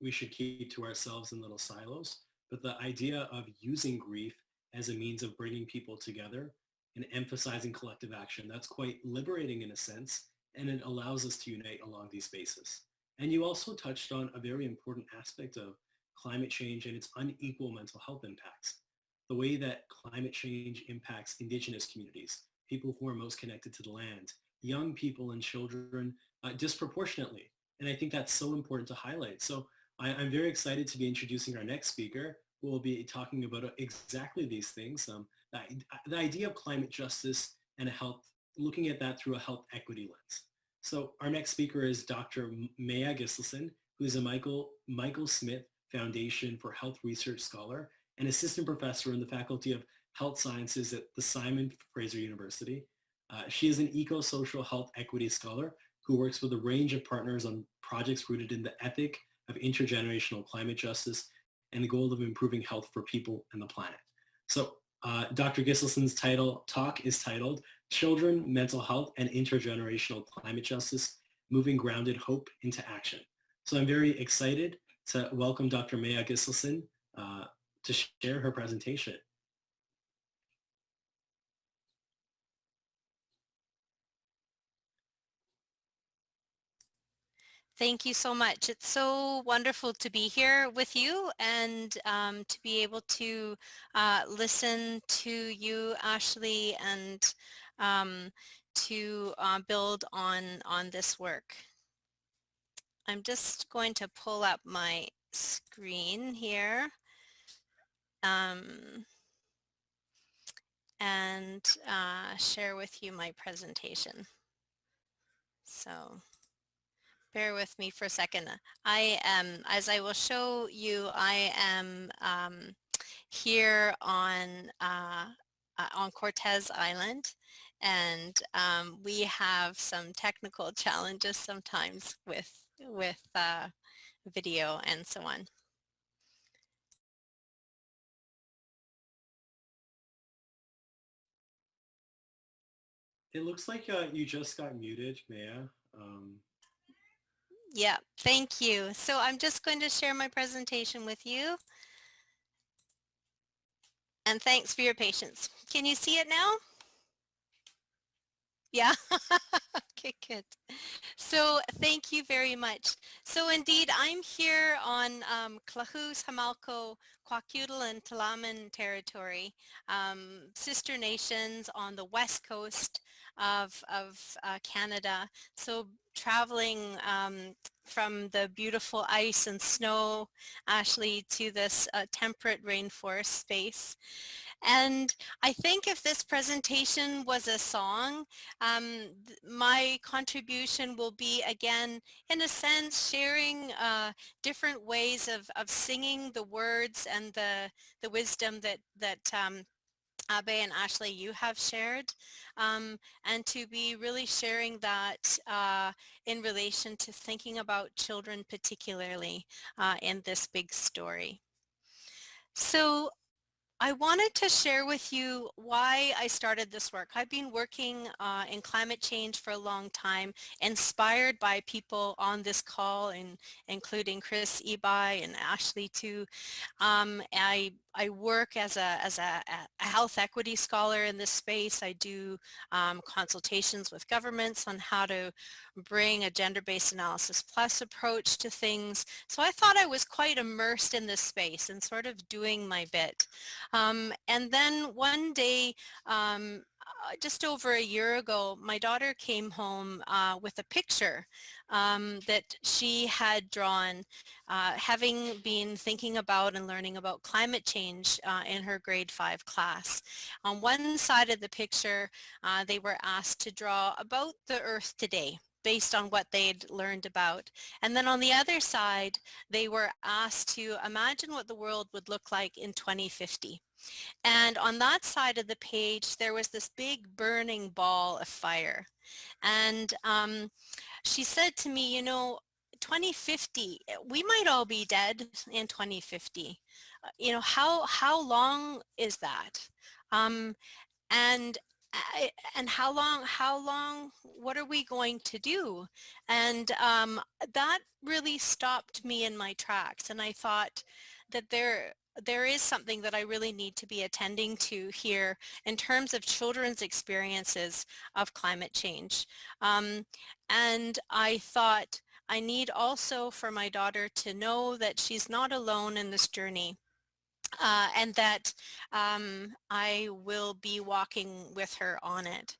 we should keep to ourselves in little silos. But the idea of using grief as a means of bringing people together and emphasizing collective action, that's quite liberating in a sense, and it allows us to unite along these spaces. And you also touched on a very important aspect of climate change and its unequal mental health impacts. The way that climate change impacts Indigenous communities, people who are most connected to the land, young people and children disproportionately. And I think that's so important to highlight. So I'm very excited to be introducing our next speaker, who will be talking about exactly these things. The idea of climate justice and health, looking at that through a health equity lens. So our next speaker is Dr. Maya Gislason, who is a Michael Smith Foundation for Health Research Scholar and assistant professor in the Faculty of Health Sciences at the Simon Fraser University. She is an eco-social health equity scholar who works with a range of partners on projects rooted in the ethic of intergenerational climate justice and the goal of improving health for people and the planet. So Dr. Gislason's talk is titled Children, Mental Health, and Intergenerational Climate Justice, Moving Grounded Hope into Action. So I'm very excited to welcome Dr. Maya Gislason to share her presentation. Thank you so much. It's so wonderful to be here with you and to be able to listen to you, Ashlee, and to build on this work. I'm just going to pull up my screen here and share with you my presentation. So bear with me for a second. I am, as I will show you, I am here on Cortez Island, and we have some technical challenges sometimes with video and so on. It looks like you just got muted, Maya. Yeah, thank you. So I'm just going to share my presentation with you. And thanks for your patience. Can you see it now? Yeah. Okay, good. So thank you very much. So indeed, I'm here on Clahus, Hamalco, Kwakiutl, and Tla'amin territory, sister nations on the west coast of Canada. So traveling from the beautiful ice and snow, Ashlee, to this temperate rainforest space. And I think if this presentation was a song, my contribution will be, again, in a sense, sharing different ways of singing the words and the wisdom that Abe and Ashlee, you have shared, and to be really sharing that in relation to thinking about children particularly in this big story. So I wanted to share with you why I started this work. I've been working in climate change for a long time, inspired by people on this call, including Chris Ebi and Ashlee too. I work as a health equity scholar in this space. I do consultations with governments on how to bring a gender-based analysis plus approach to things. So I thought I was quite immersed in this space and sort of doing my bit. And then one day, just over a year ago, my daughter came home with a picture that she had drawn, having been thinking about and learning about climate change in her grade 5 class. On one side of the picture, they were asked to draw about the Earth today, based on what they'd learned about. And then on the other side, they were asked to imagine what the world would look like in 2050. And on that side of the page, there was this big burning ball of fire. And she said to me, you know, 2050, we might all be dead in 2050. You know, how long is that? Um, and and how long, what are we going to do? And that really stopped me in my tracks. And I thought that there is something that I really need to be attending to here in terms of children's experiences of climate change. And I thought I need also for my daughter to know that she's not alone in this journey. And that I will be walking with her on it.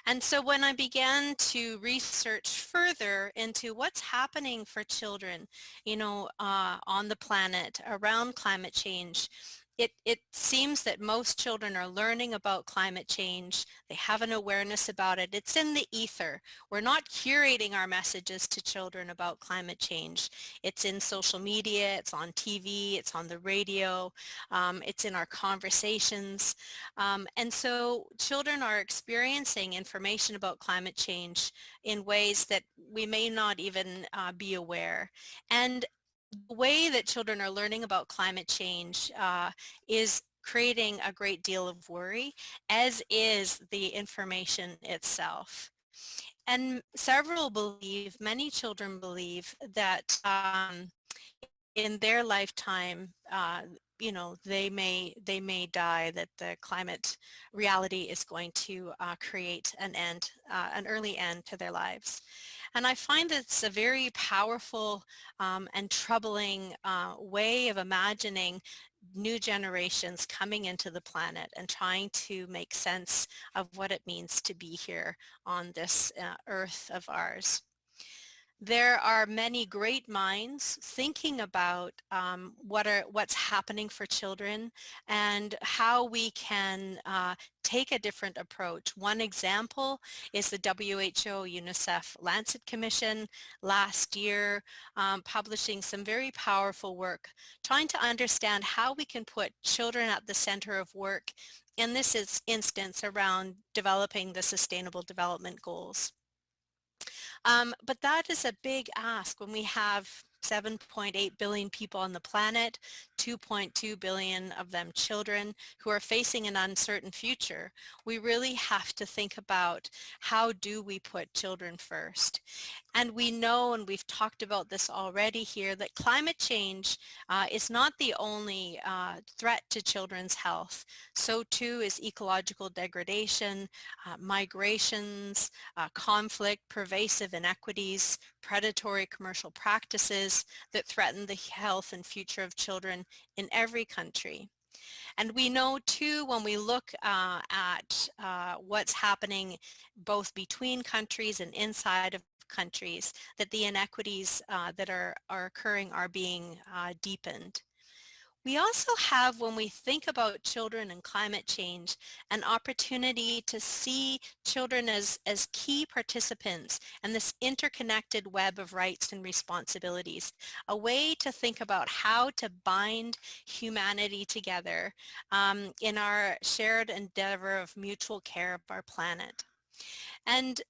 And so when I began to research further into what's happening for children, you know, on the planet around climate change, it seems that most children are learning about climate change. They have an awareness about it. It's in the ether. We're not curating our messages to children about climate change. It's in social media, it's on TV, it's on the radio, it's in our conversations. And so children are experiencing information about climate change in ways that we may not even be aware. And the way that children are learning about climate change is creating a great deal of worry, as is the information itself. And many children believe that in their lifetime, you know, they may die, that the climate reality is going to create an early end to their lives. And I find that it's a very powerful and troubling way of imagining new generations coming into the planet and trying to make sense of what it means to be here on this earth of ours. There are many great minds thinking about what's happening for children and how we can take a different approach. One example is the WHO UNICEF Lancet Commission last year publishing some very powerful work trying to understand how we can put children at the center of work, in this instance around developing the Sustainable Development Goals. But that is a big ask when we have 7.8 billion people on the planet, 2.2 billion of them children who are facing an uncertain future. We really have to think about how do we put children first. And we know, and we've talked about this already here, that climate change is not the only threat to children's health. So too is ecological degradation, migrations, conflict, pervasive inequities, predatory commercial practices that threaten the health and future of children in every country. And we know too, when we look at what's happening both between countries and inside of countries, that the inequities that are occurring are being deepened. We also have, when we think about children and climate change, an opportunity to see children as key participants in this interconnected web of rights and responsibilities, a way to think about how to bind humanity together in our shared endeavor of mutual care of our planet. And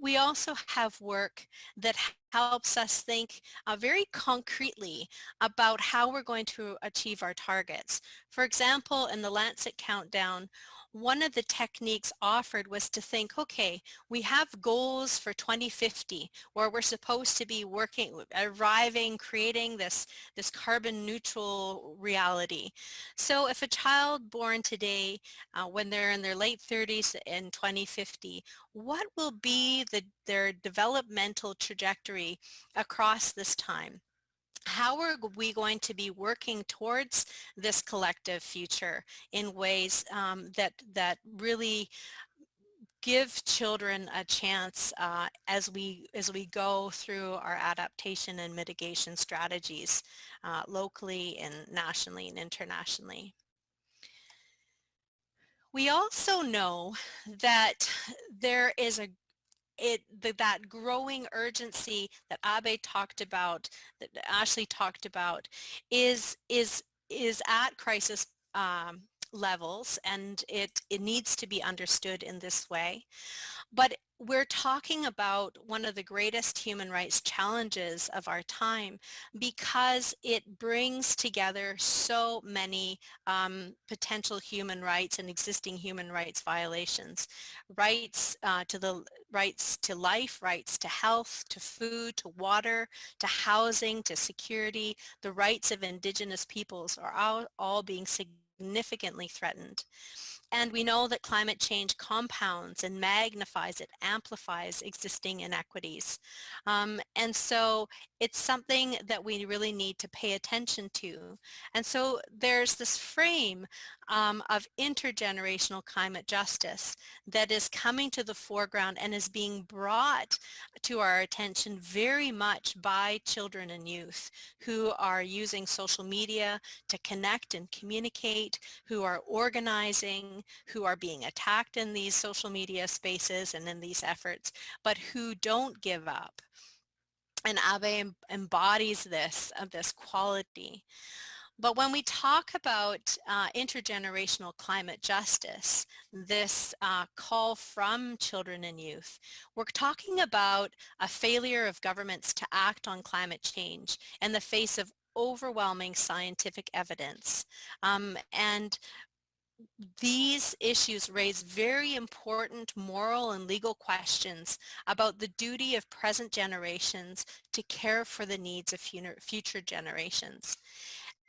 we also have work that helps us think very concretely about how we're going to achieve our targets. For example, in the Lancet Countdown, one of the techniques offered was to think, okay, we have goals for 2050 where we're supposed to be working, arriving, creating this carbon neutral reality. So if a child born today, when they're in their late 30s in 2050, what will be their developmental trajectory across this time? How are we going to be working towards this collective future in ways that really give children a chance as we go through our adaptation and mitigation strategies locally and nationally and internationally? We also know that there is that growing urgency that Abe talked about, that Ashlee talked about, is at crisis levels, and it needs to be understood in this way. But we're talking about one of the greatest human rights challenges of our time because it brings together so many potential human rights and existing human rights violations. Rights rights to life, rights to health, to food, to water, to housing, to security. The rights of Indigenous peoples are all being significantly threatened. And we know that climate change compounds and magnifies, it amplifies existing inequities. And so it's something that we really need to pay attention to. And so there's this frame of intergenerational climate justice that is coming to the foreground and is being brought to our attention very much by children and youth who are using social media to connect and communicate, who are organizing, who are being attacked in these social media spaces and in these efforts, but who don't give up. And Abe embodies this quality. But when we talk about intergenerational climate justice, this call from children and youth, we're talking about a failure of governments to act on climate change in the face of overwhelming scientific evidence. And these issues raise very important moral and legal questions about the duty of present generations to care for the needs of future generations.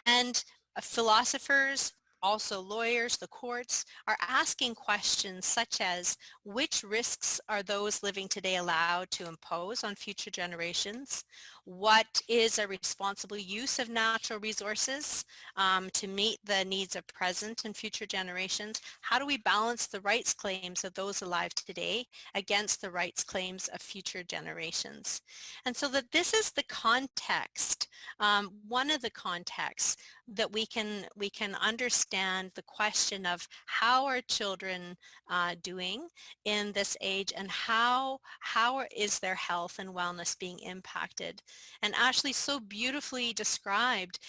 And philosophers, also lawyers, the courts, are asking questions such as, which risks are those living today allowed to impose on future generations? What is a responsible use of natural resources to meet the needs of present and future generations? How do we balance the rights claims of those alive today against the rights claims of future generations? And so that this is the context, one of the contexts that we can understand the question of how are children doing in this age, and how is their health and wellness being impacted. And Ashlee so beautifully described,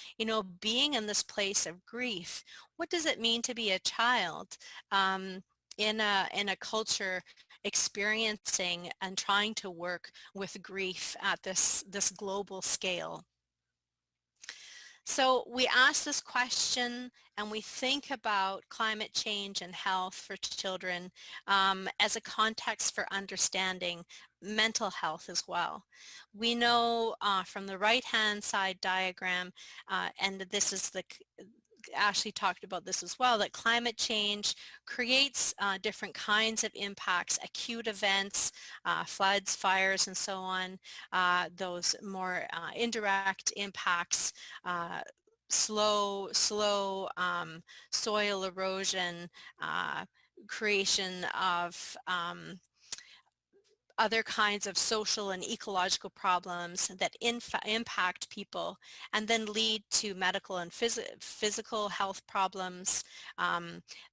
being in this place of grief. What does it mean to be a child in a culture experiencing and trying to work with grief at this global scale? So we ask this question and we think about climate change and health for children as a context for understanding mental health as well. We know from the right-hand side diagram, and this is Ashlee talked about this as well, that climate change creates different kinds of impacts, acute events, floods, fires, and so on, those more indirect impacts, slow soil erosion, creation of other kinds of social and ecological problems that impact people and then lead to medical and physical health problems.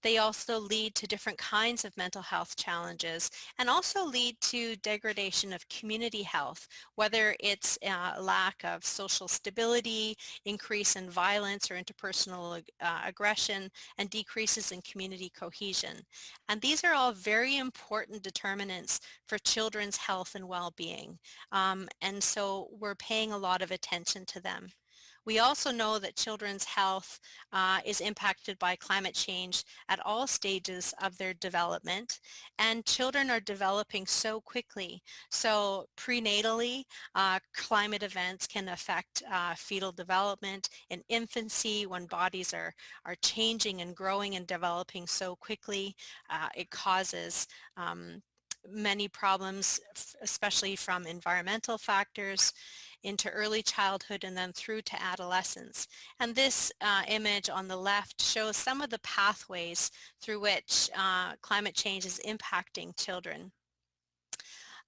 They also lead to different kinds of mental health challenges and also lead to degradation of community health, whether it's lack of social stability, increase in violence or interpersonal aggression, and decreases in community cohesion. And these are all very important determinants for children's health and well-being. And so we're paying a lot of attention to them. We also know that children's health is impacted by climate change at all stages of their development, and children are developing so quickly. So prenatally, climate events can affect fetal development in infancy when bodies are changing and growing and developing so quickly. It causes many problems, especially from environmental factors into early childhood and then through to adolescence. And this image on the left shows some of the pathways through which climate change is impacting children.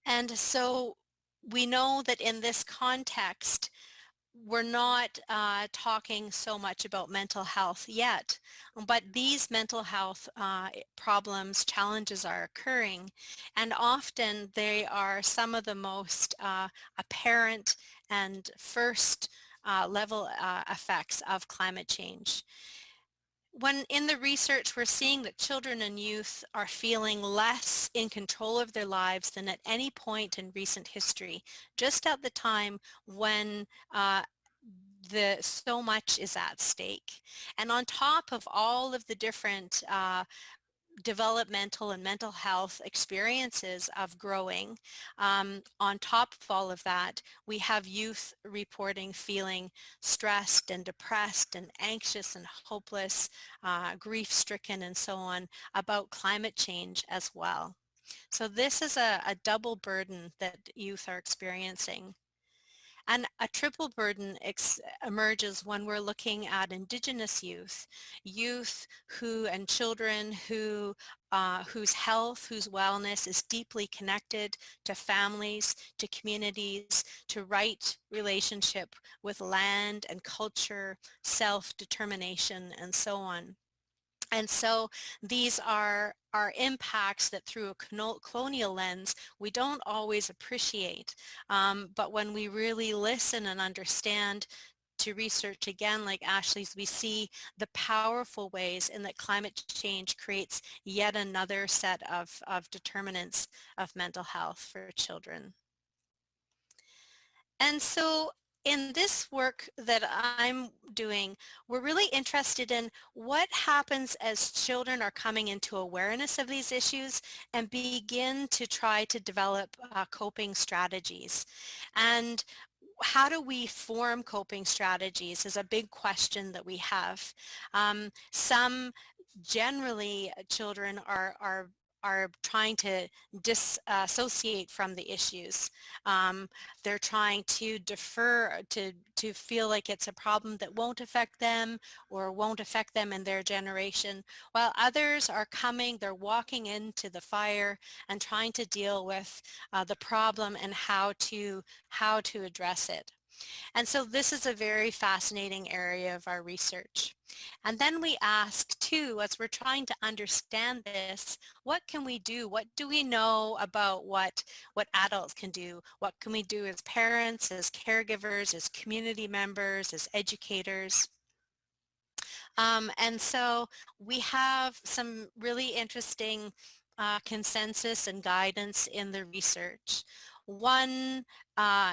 And so we know that in this context, we're not talking so much about mental health yet, but these mental health problems, challenges are occurring, and often they are some of the most apparent and first level effects of climate change. When in the research, we're seeing that children and youth are feeling less in control of their lives than at any point in recent history, just at the time when so much is at stake. And on top of all of the different developmental and mental health experiences of growing, on top of all of that, we have youth reporting feeling stressed and depressed and anxious and hopeless, grief-stricken and so on about climate change as well. So this is a double burden that youth are experiencing. And a triple burden emerges when we're looking at Indigenous youth and children whose health, whose wellness is deeply connected to families, to communities, to right relationship with land and culture, self-determination, and so on. And so these are impacts that through a colonial lens we don't always appreciate. But when we really listen and understand to research again like Ashlee's, we see the powerful ways in that climate change creates yet another set of determinants of mental health for children. And so in this work that I'm doing, we're really interested in what happens as children are coming into awareness of these issues and begin to try to develop coping strategies. And how do we form coping strategies is a big question that we have. Some generally children are trying to disassociate from the issues. They're trying to defer, to feel like it's a problem that won't affect them or won't affect them in their generation, while others are coming, they're walking into the fire and trying to deal with the problem and how to address it. And so this is a very fascinating area of our research. And then we ask too, as we're trying to understand this, what can we do? What do we know about what adults can do? What can we do as parents, as caregivers, as community members, as educators? And so we have some really interesting consensus and guidance in the research. One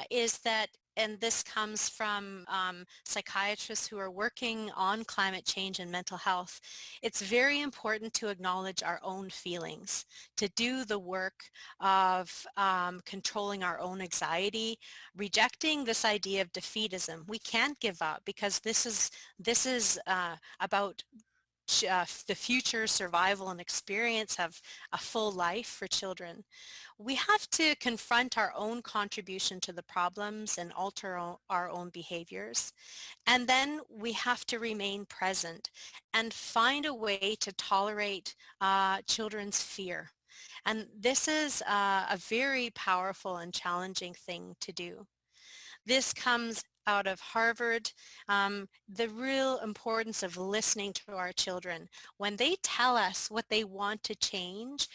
is that and this comes from psychiatrists who are working on climate change and mental health, it's very important to acknowledge our own feelings, to do the work of controlling our own anxiety, rejecting this idea of defeatism. We can't give up because this is about the future survival and experience of a full life for children. We have to confront our own contribution to the problems and alter our own behaviors. And then we have to remain present and find a way to tolerate children's fear. And this is a very powerful and challenging thing to do. This comes out of Harvard, the real importance of listening to our children. When they tell us what they want to change,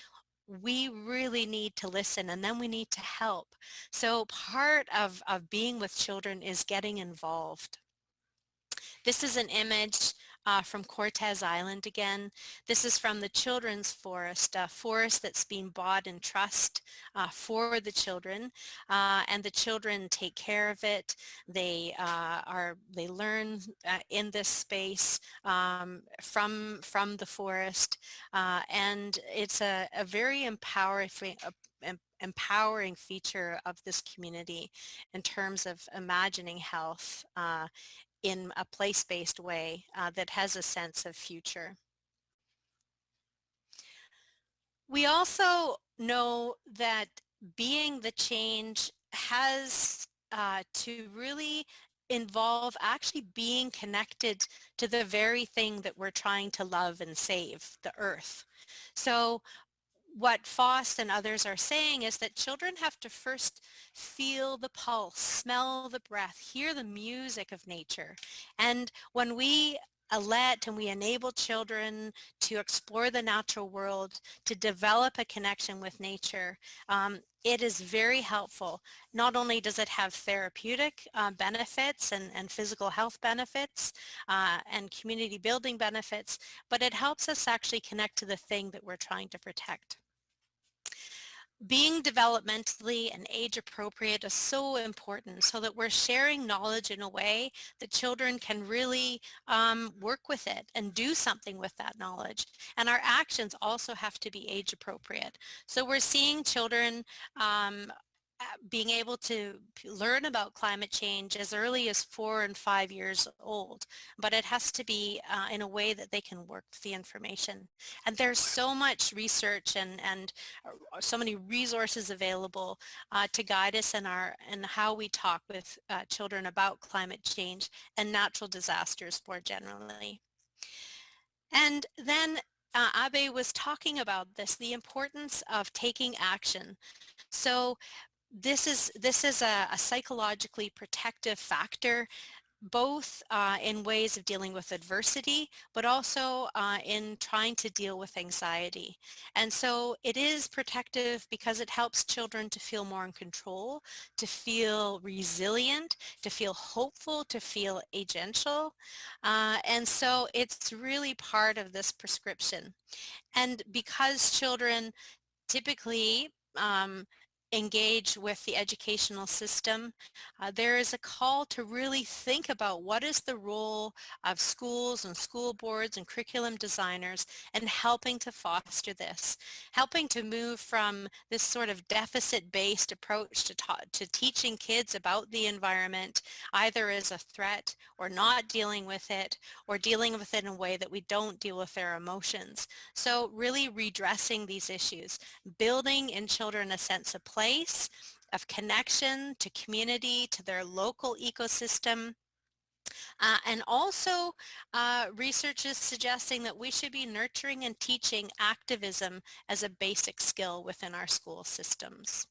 we really need to listen, and then we need to help. So part of being with children is getting involved. This is an image from Cortez Island again. This is from the children's forest, a forest that's being bought in trust for the children, and the children take care of it. They learn in this space from the forest, and it's a very empowering feature of this community in terms of imagining health in a place-based way that has a sense of future. We also know that being the change has to really involve actually being connected to the very thing that we're trying to love and save, the earth. So what Foss and others are saying is that children have to first feel the pulse, smell the breath, hear the music of nature. And when we let and we enable children to explore the natural world, to develop a connection with nature, it is very helpful. Not only does it have therapeutic benefits and physical health benefits and community building benefits, but it helps us actually connect to the thing that we're trying to protect. Being developmentally and age appropriate is so important so that we're sharing knowledge in a way that children can really work with it and do something with that knowledge. And our actions also have to be age appropriate. So we're seeing children being able to learn about climate change as early as 4 and 5 years old, but it has to be in a way that they can work with the information. And there's so much research and so many resources available to guide us in how we talk with children about climate change and natural disasters more generally. And then Abe was talking about this, the importance of taking action. So this is a psychologically protective factor, both in ways of dealing with adversity, but also in trying to deal with anxiety. And so it is protective because it helps children to feel more in control, to feel resilient, to feel hopeful, to feel agential. And so it's really part of this prescription. And because children typically engage with the educational system, there is a call to really think about what is the role of schools and school boards and curriculum designers in helping to foster this, helping to move from this sort of deficit-based approach to teaching kids about the environment, either as a threat or not dealing with it, or dealing with it in a way that we don't deal with their emotions. So really redressing these issues, building in children a sense of place, of connection to community, to their local ecosystem. And also research is suggesting that we should be nurturing and teaching activism as a basic skill within our school systems.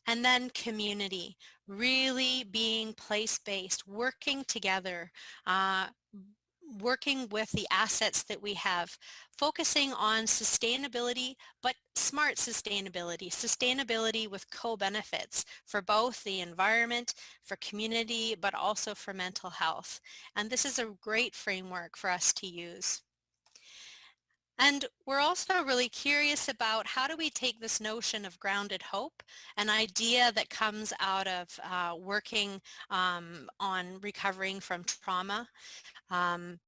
And then community, really being place-based, working together, working with the assets that we have, focusing on sustainability, but smart sustainability, sustainability with co-benefits for both the environment, for community, but also for mental health. And this is a great framework for us to use. And we're also really curious about how do we take this notion of grounded hope, an idea that comes out of working on recovering from trauma, um,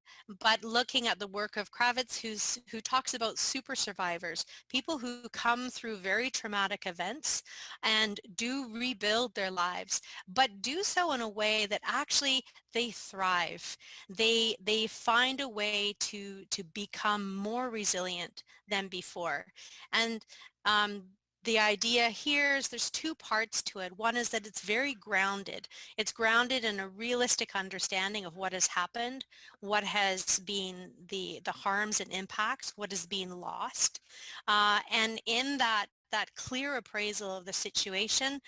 but looking at the work of Kravitz, who talks about super survivors, people who come through very traumatic events and do rebuild their lives, but do so in a way that actually they thrive. They find a way to become more resilient than before. And the idea here is there's two parts to it. One is that it's very grounded. It's grounded in a realistic understanding of what has happened, what has been the harms and impacts, what is being lost. And in that clear appraisal of the situation,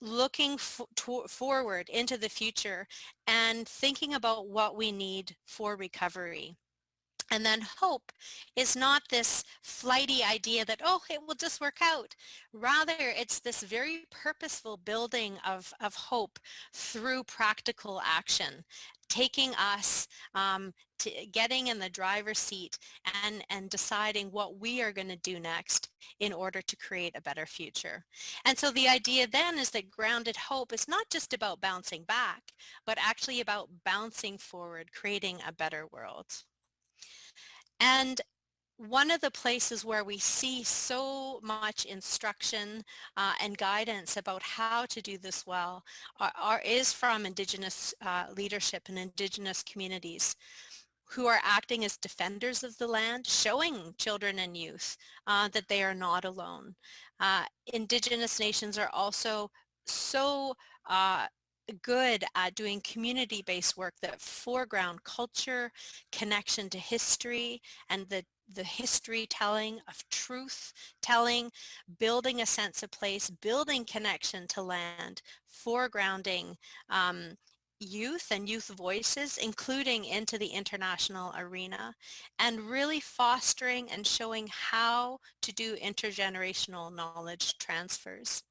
looking forward into the future and thinking about what we need for recovery. And then hope is not this flighty idea that, oh, it will just work out. Rather, it's this very purposeful building of hope through practical action, taking us to getting in the driver's seat and deciding what we are going to do next in order to create a better future. And so the idea then is that grounded hope is not just about bouncing back, but actually about bouncing forward, creating a better world. And one of the places where we see so much instruction and guidance about how to do this well is from Indigenous leadership and Indigenous communities who are acting as defenders of the land, showing children and youth that they are not alone. Indigenous nations are also so good at doing community-based work that foreground culture, connection to history, and the history telling of truth telling, building a sense of place, building connection to land, foregrounding youth and youth voices, including into the international arena, and really fostering and showing how to do intergenerational knowledge transfers.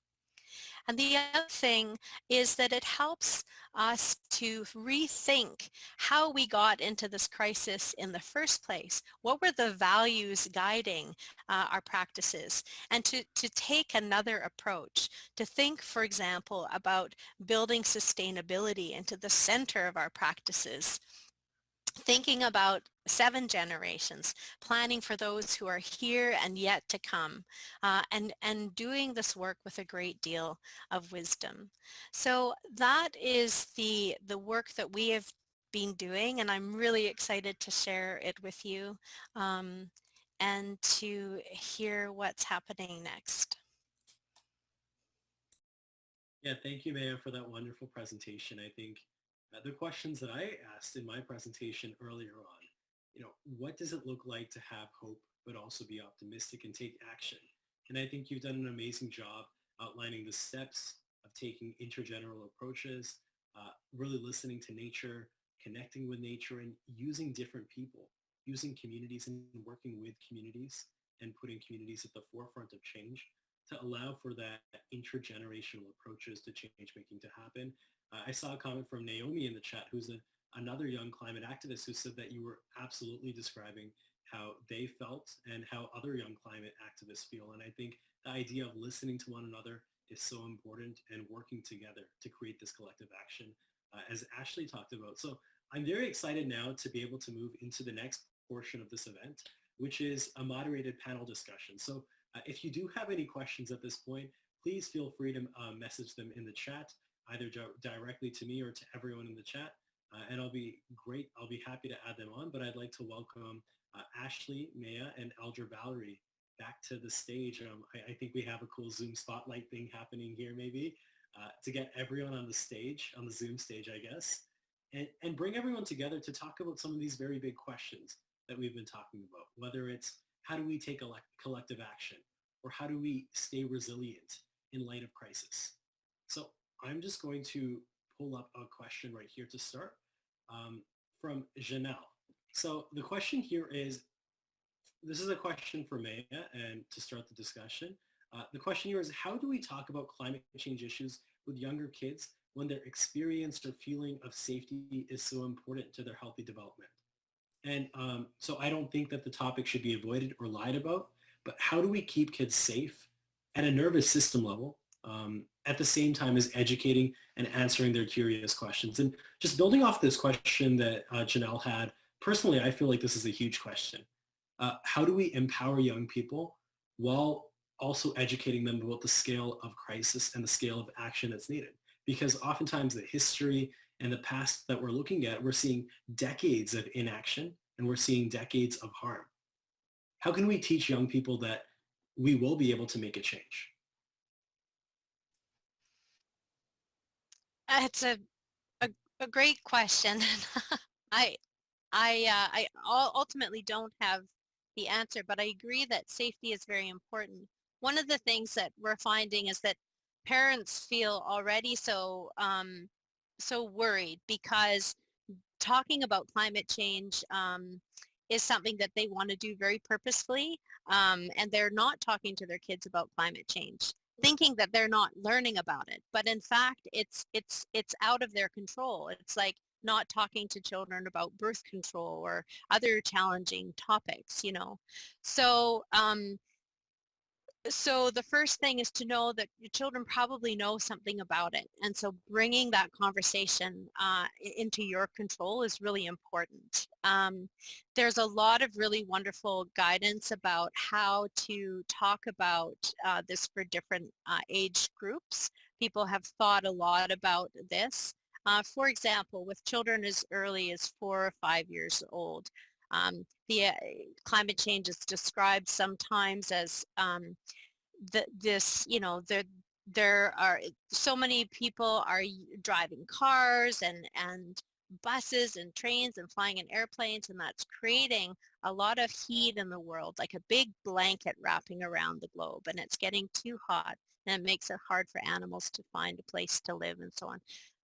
And the other thing is that it helps us to rethink how we got into this crisis in the first place. What were the values guiding our practices? And to take another approach, to think, for example, about building sustainability into the center of our practices, thinking about 7 generations, planning for those who are here and yet to come, and doing this work with a great deal of wisdom. So that is the work that we have been doing, and I'm really excited to share it with you and to hear what's happening next. Yeah, thank you, Maya, for that wonderful presentation. I think the questions that I asked in my presentation earlier on, what does it look like to have hope, but also be optimistic and take action? And I think you've done an amazing job outlining the steps of taking intergeneral approaches, really listening to nature, connecting with nature, and using different people, using communities and working with communities and putting communities at the forefront of change to allow for that intergenerational approaches to change making to happen. I saw a comment from Naomi in the chat, who's another young climate activist, who said that you were absolutely describing how they felt and how other young climate activists feel. And I think the idea of listening to one another is so important, and working together to create this collective action, as Ashlee talked about. So I'm very excited now to be able to move into the next portion of this event, which is a moderated panel discussion. So if you do have any questions at this point, please feel free to message them in the chat, either directly to me or to everyone in the chat. And I'll be happy to add them on, but I'd like to welcome Ashlee, Maya, and Elder Valerie back to the stage. I think we have a cool Zoom spotlight thing happening here maybe to get everyone on the stage, on the Zoom stage, I guess, and bring everyone together to talk about some of these very big questions that we've been talking about, whether it's how do we take collective action, or how do we stay resilient in light of crisis? So I'm just going to pull up a question right here to start from Janelle. So the question here is, this is a question for Maya, and to start the discussion. The question here is, how do we talk about climate change issues with younger kids when their experience or feeling of safety is so important to their healthy development? And so I don't think that the topic should be avoided or lied about, but how do we keep kids safe at a nervous system level at the same time as educating and answering their curious questions? And just building off this question that Janelle had, personally, I feel like this is a huge question. How do we empower young people while also educating them about the scale of crisis and the scale of action that's needed? Because oftentimes the history and the past that we're looking at, we're seeing decades of inaction and we're seeing decades of harm. How can we teach young people that we will be able to make a change? It's a great question. I ultimately don't have the answer, but I agree that safety is very important. One of the things that we're finding is that parents feel already so worried because talking about climate change is something that they want to do very purposefully, and they're not talking to their kids about climate change, thinking that they're not learning about it. But in fact, it's out of their control. It's like not talking to children about birth control or other challenging topics, you know. So so the first thing is to know that your children probably know something about it. And so bringing that conversation into your control is really important. There's a lot of really wonderful guidance about how to talk about this for different age groups. People have thought a lot about this. For example, with children as early as 4 or 5 years old, the climate change is described sometimes as there are so many people are driving cars and buses and trains and flying in airplanes, and that's creating a lot of heat in the world, like a big blanket wrapping around the globe, and it's getting too hot, and it makes it hard for animals to find a place to live and so on.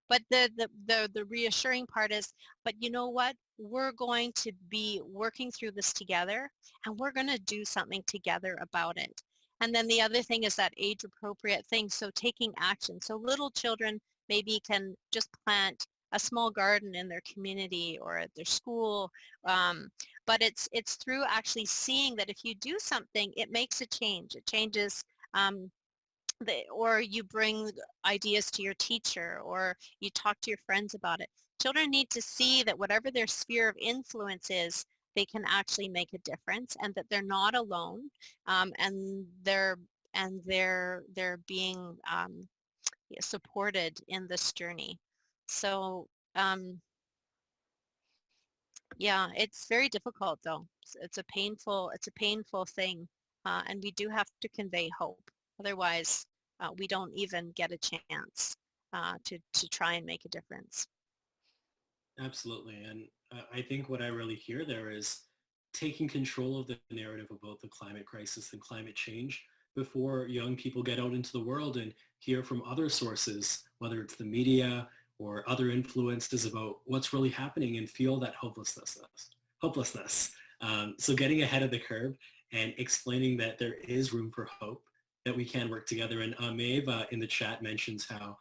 But the reassuring part is, but you know what? We're going to be working through this together, and we're going to do something together about it. And then the other thing is that age appropriate thing. So taking action. So little children maybe can just plant a small garden in their community or at their school. But it's through actually seeing that if you do something, it makes a change. It changes or you bring ideas to your teacher or you talk to your friends about it. Children need to see that whatever their sphere of influence is, they can actually make a difference and that they're not alone, and they're being supported in this journey. So yeah, it's very difficult though. It's a painful thing, and we do have to convey hope. Otherwise, we don't even get a chance to try and make a difference. Absolutely. And I think what I really hear there is taking control of the narrative about the climate crisis and climate change before young people get out into the world and hear from other sources, whether it's the media or other influences about what's really happening and feel that hopelessness. So getting ahead of the curve and explaining that there is room for hope, that we can work together. And Maeve in the chat mentions how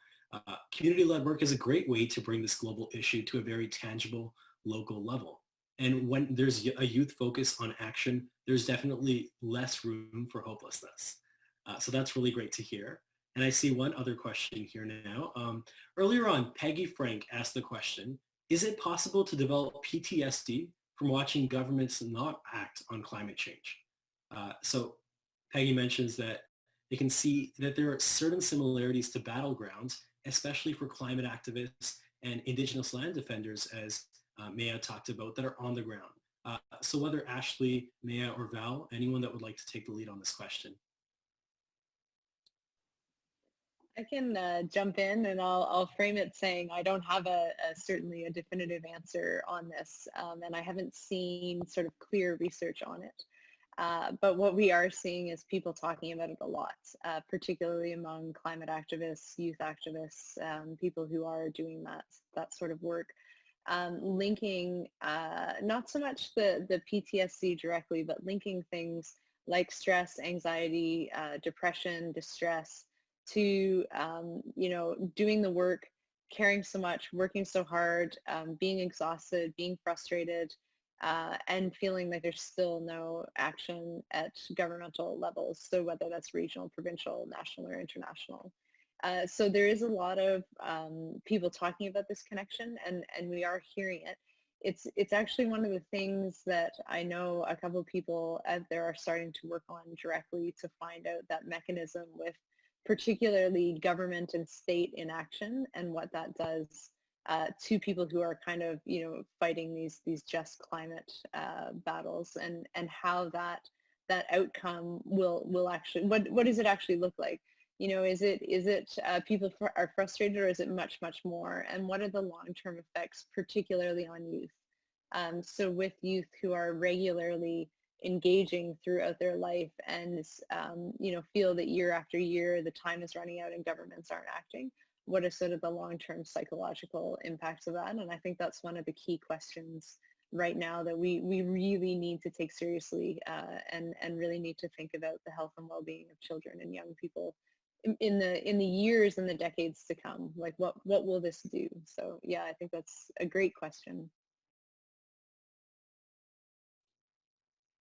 community-led work is a great way to bring this global issue to a very tangible local level. And when there's a youth focus on action, there's definitely less room for hopelessness. So that's really great to hear. And I see one other question here now. Earlier on, Peggy Frank asked the question, is it possible to develop PTSD from watching governments not act on climate change? So Peggy mentions that they can see that there are certain similarities to battlegrounds, especially for climate activists and Indigenous land defenders, as Maya talked about, that are on the ground. So whether Ashlee, Maya, or Val, anyone that would like to take the lead on this question. I can jump in and I'll frame it saying I don't have certainly a definitive answer on this, and I haven't seen sort of clear research on it. But what we are seeing is people talking about it a lot, particularly among climate activists, youth activists, people who are doing that sort of work, linking not so much the PTSD directly, but linking things like stress, anxiety, depression, distress to doing the work, caring so much, working so hard, being exhausted, being frustrated, and feeling like there's still no action at governmental levels. So whether that's regional, provincial, national, or international. So there is a lot of people talking about this connection, and we are hearing it. It's actually one of the things that I know a couple of people out there are starting to work on directly to find out that mechanism with particularly government and state inaction and what that does to people who are kind of, fighting these just climate battles, and how that outcome will actually, what does it actually look like? Is it people are frustrated, or is it much, much more? And what are the long-term effects, particularly on youth? So with youth who are regularly engaging throughout their life and, feel that year after year the time is running out and governments aren't acting, what are sort of the long-term psychological impacts of that? And I think that's one of the key questions right now that we really need to take seriously, and really need to think about the health and well-being of children and young people in the years and the decades to come. Like what will this do? So yeah, I think that's a great question.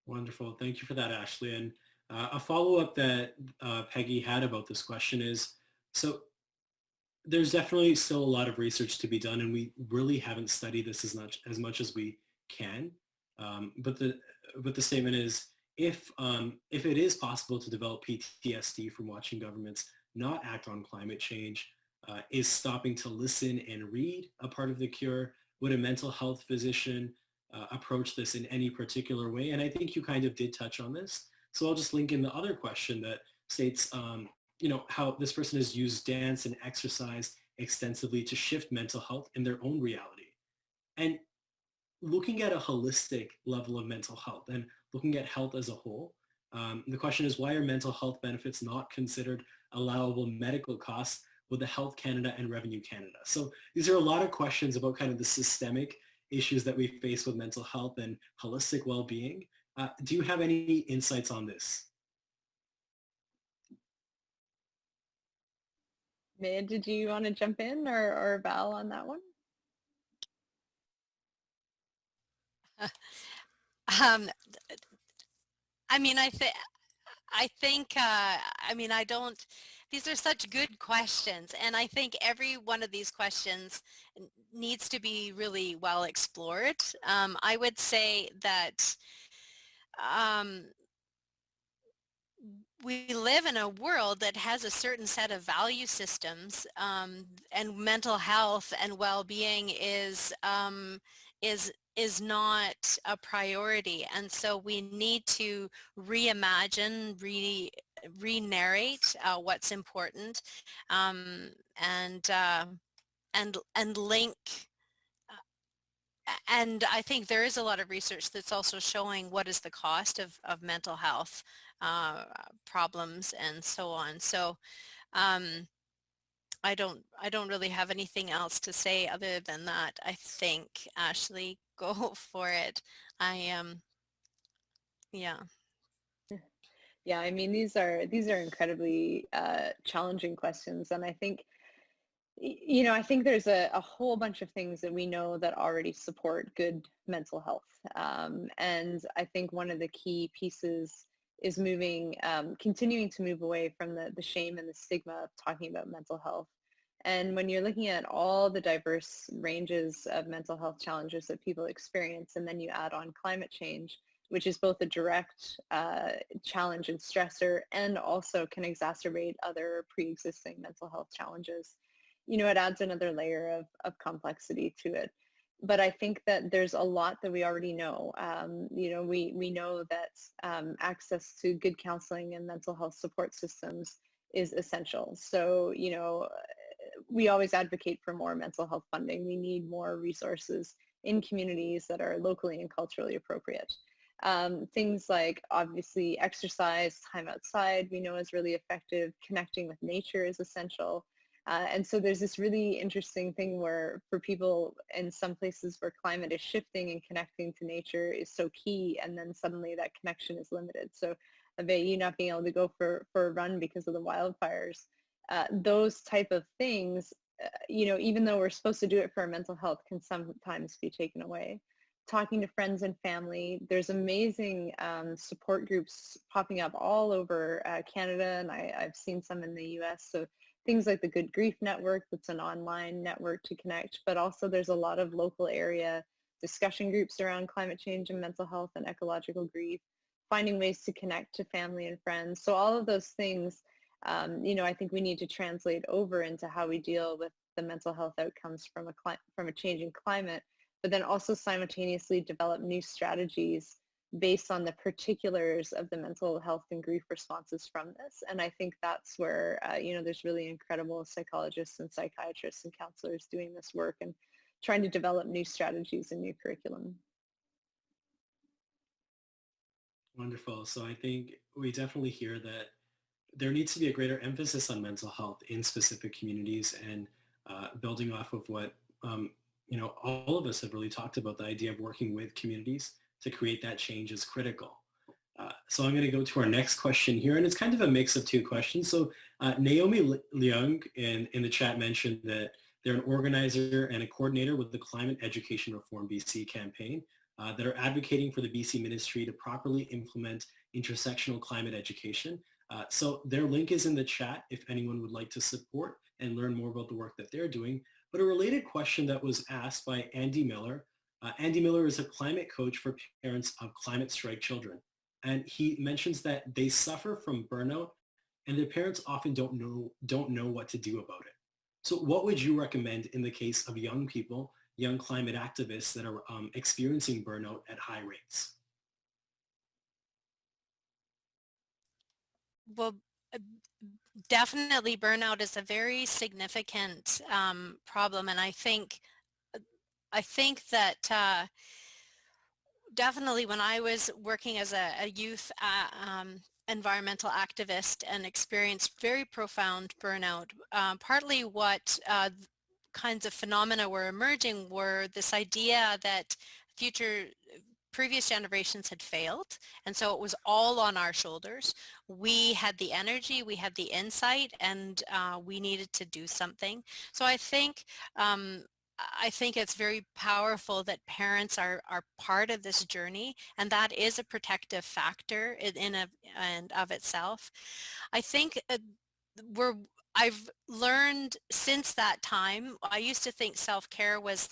Wonderful. Thank you for that, Ashlee. And a follow-up that Peggy had about this question is, so there's definitely still a lot of research to be done, and we really haven't studied this as much as we can. But the statement is, if it is possible to develop PTSD from watching governments not act on climate change, is stopping to listen and read a part of the cure? Would a mental health physician approach this in any particular way? And I think you kind of did touch on this. So I'll just link in the other question that states, how this person has used dance and exercise extensively to shift mental health in their own reality. And looking at a holistic level of mental health and looking at health as a whole, the question is, why are mental health benefits not considered allowable medical costs with the Health Canada and Revenue Canada? So these are a lot of questions about kind of the systemic issues that we face with mental health and holistic well-being. Do you have any insights on this? Mid, did you want to jump in, or Val on that one? Um, I mean, I think, I don't, these are such good questions, and I think every one of these questions needs to be really well explored. I would say that we live in a world that has a certain set of value systems, and mental health and well-being is not a priority, and so we need to reimagine, re-narrate what's important, and link. And I think there is a lot of research that's also showing what is the cost of mental health problems and so on. So I don't really have anything else to say other than that. I think, Ashlee, go for it. Yeah. Yeah, I mean, these are incredibly challenging questions, and I think, I think there's a whole bunch of things that we know that already support good mental health, and I think one of the key pieces is continuing to move away from the shame and the stigma of talking about mental health. And when you're looking at all the diverse ranges of mental health challenges that people experience, and then you add on climate change, which is both a direct challenge and stressor, and also can exacerbate other pre-existing mental health challenges, it adds another layer of complexity to it. But I think that there's a lot that we already know. We know that access to good counseling and mental health support systems is essential. So, we always advocate for more mental health funding. We need more resources in communities that are locally and culturally appropriate. Things like, obviously, exercise, time outside, we know is really effective. Connecting with nature is essential. And so there's this really interesting thing where, for people in some places where climate is shifting and connecting to nature is so key, and then suddenly that connection is limited. So about you not being able to go for a run because of the wildfires, those type of things, even though we're supposed to do it for our mental health, can sometimes be taken away. talking to friends and family. There's amazing support groups popping up all over Canada, and I've seen some in the US. So things like the Good Grief Network, that's an online network to connect, but also there's a lot of local area discussion groups around climate change and mental health and ecological grief, finding ways to connect to family and friends. So all of those things, I think we need to translate over into how we deal with the mental health outcomes from a changing climate, but then also simultaneously develop new strategies based on the particulars of the mental health and grief responses from this. And I think that's where, there's really incredible psychologists and psychiatrists and counselors doing this work and trying to develop new strategies and new curriculum. Wonderful. So I think we definitely hear that there needs to be a greater emphasis on mental health in specific communities, and building off of what all of us have really talked about, the idea of working with communities to create that change is critical. So I'm going to go to our next question here, and it's kind of a mix of two questions. So Naomi Leung in the chat mentioned that they're an organizer and a coordinator with the Climate Education Reform BC campaign that are advocating for the BC Ministry to properly implement intersectional climate education. So their link is in the chat if anyone would like to support and learn more about the work that they're doing. But a related question that was asked by Andy Miller. Andy Miller is a climate coach for parents of climate strike children. And he mentions that they suffer from burnout and their parents often don't know what to do about it. So what would you recommend in the case of young people, young climate activists that are experiencing burnout at high rates? Well, definitely burnout is a very significant problem, and I think that definitely when I was working as a youth environmental activist and experienced very profound burnout, partly what kinds of phenomena were emerging were this idea that previous generations had failed, and so it was all on our shoulders. We had the energy, we had the insight, and we needed to do something. So I think it's very powerful that parents are part of this journey, and that is a protective factor in and of itself. I think I've learned since that time. I used to think self-care was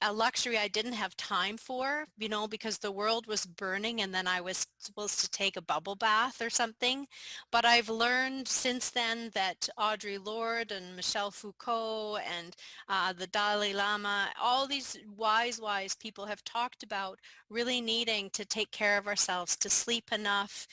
a luxury I didn't have time for, because the world was burning and then I was supposed to take a bubble bath or something. But I've learned since then that Audre Lorde and Michel Foucault and the Dalai Lama, all these wise people have talked about really needing to take care of ourselves, to sleep enough,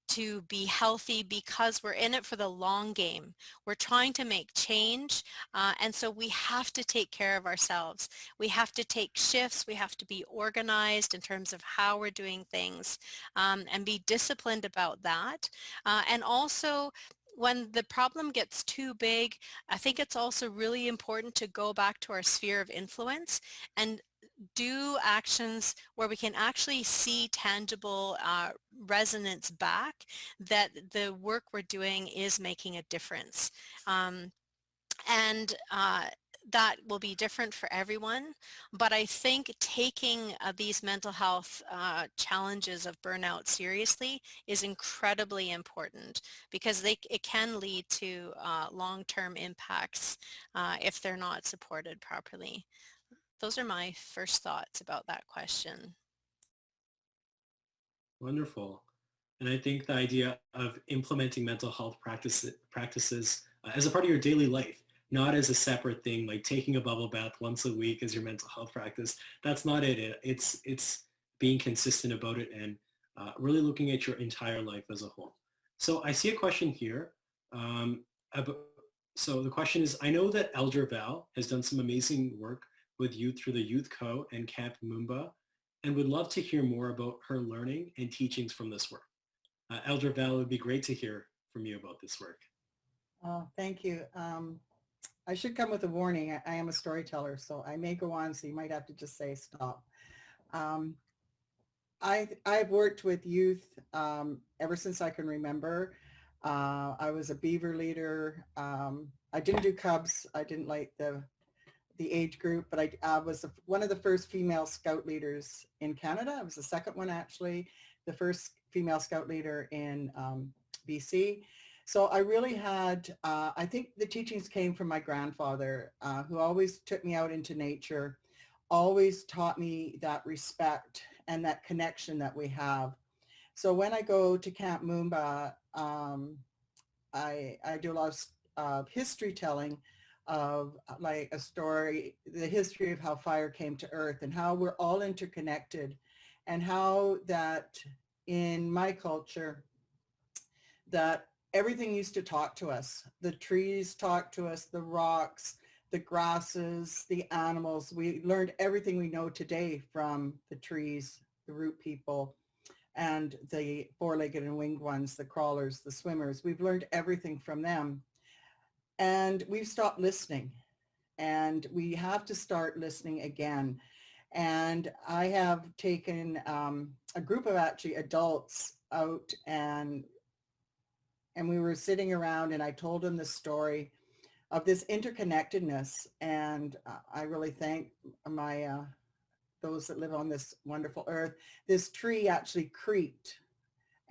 to be healthy, because we're in it for the long game. We're trying to make change, and so we have to take care of ourselves. We have to take shifts. We have to be organized in terms of how we're doing things, and be disciplined about that. And also, when the problem gets too big, I think it's also really important to go back to our sphere of influence and do actions where we can actually see tangible resonance back that the work we're doing is making a difference. And that will be different for everyone, but I think taking these mental health challenges of burnout seriously is incredibly important, because it can lead to long-term impacts if they're not supported properly. Those are my first thoughts about that question. Wonderful. And I think the idea of implementing mental health practices as a part of your daily life, not as a separate thing, like taking a bubble bath once a week as your mental health practice, that's not it. It's being consistent about it and really looking at your entire life as a whole. So I see a question here. So the question is, I know that Elder Val has done some amazing work with youth through the Youth Co. and Camp Moomba, and would love to hear more about her learning and teachings from this work. Elder Val, it would be great to hear from you about this work. Oh, thank you. I should come with a warning. I am a storyteller, so I may go on, so you might have to just say stop. I've worked with youth ever since I can remember. I was a beaver leader. I didn't do cubs. I didn't like the the age group, but I was one of the first female scout leaders in Canada. I was the second one, actually, the first female scout leader in BC. So I really had, I think the teachings came from my grandfather, who always took me out into nature, always taught me that respect and that connection that we have. So when I go to Camp Moomba, I do a lot of history telling of like a story, the history of how fire came to earth and how we're all interconnected, and how that in my culture that everything used to talk to us. The trees talk to us, the rocks, the grasses, the animals. We learned everything we know today from the trees, the root people, and the four-legged and winged ones, the crawlers, the swimmers. We've learned everything from them. And we've stopped listening. And we have to start listening again. And I have taken a group of actually adults out, and we were sitting around, and I told them the story of this interconnectedness. And I really thank my those that live on this wonderful earth. This tree actually creaked,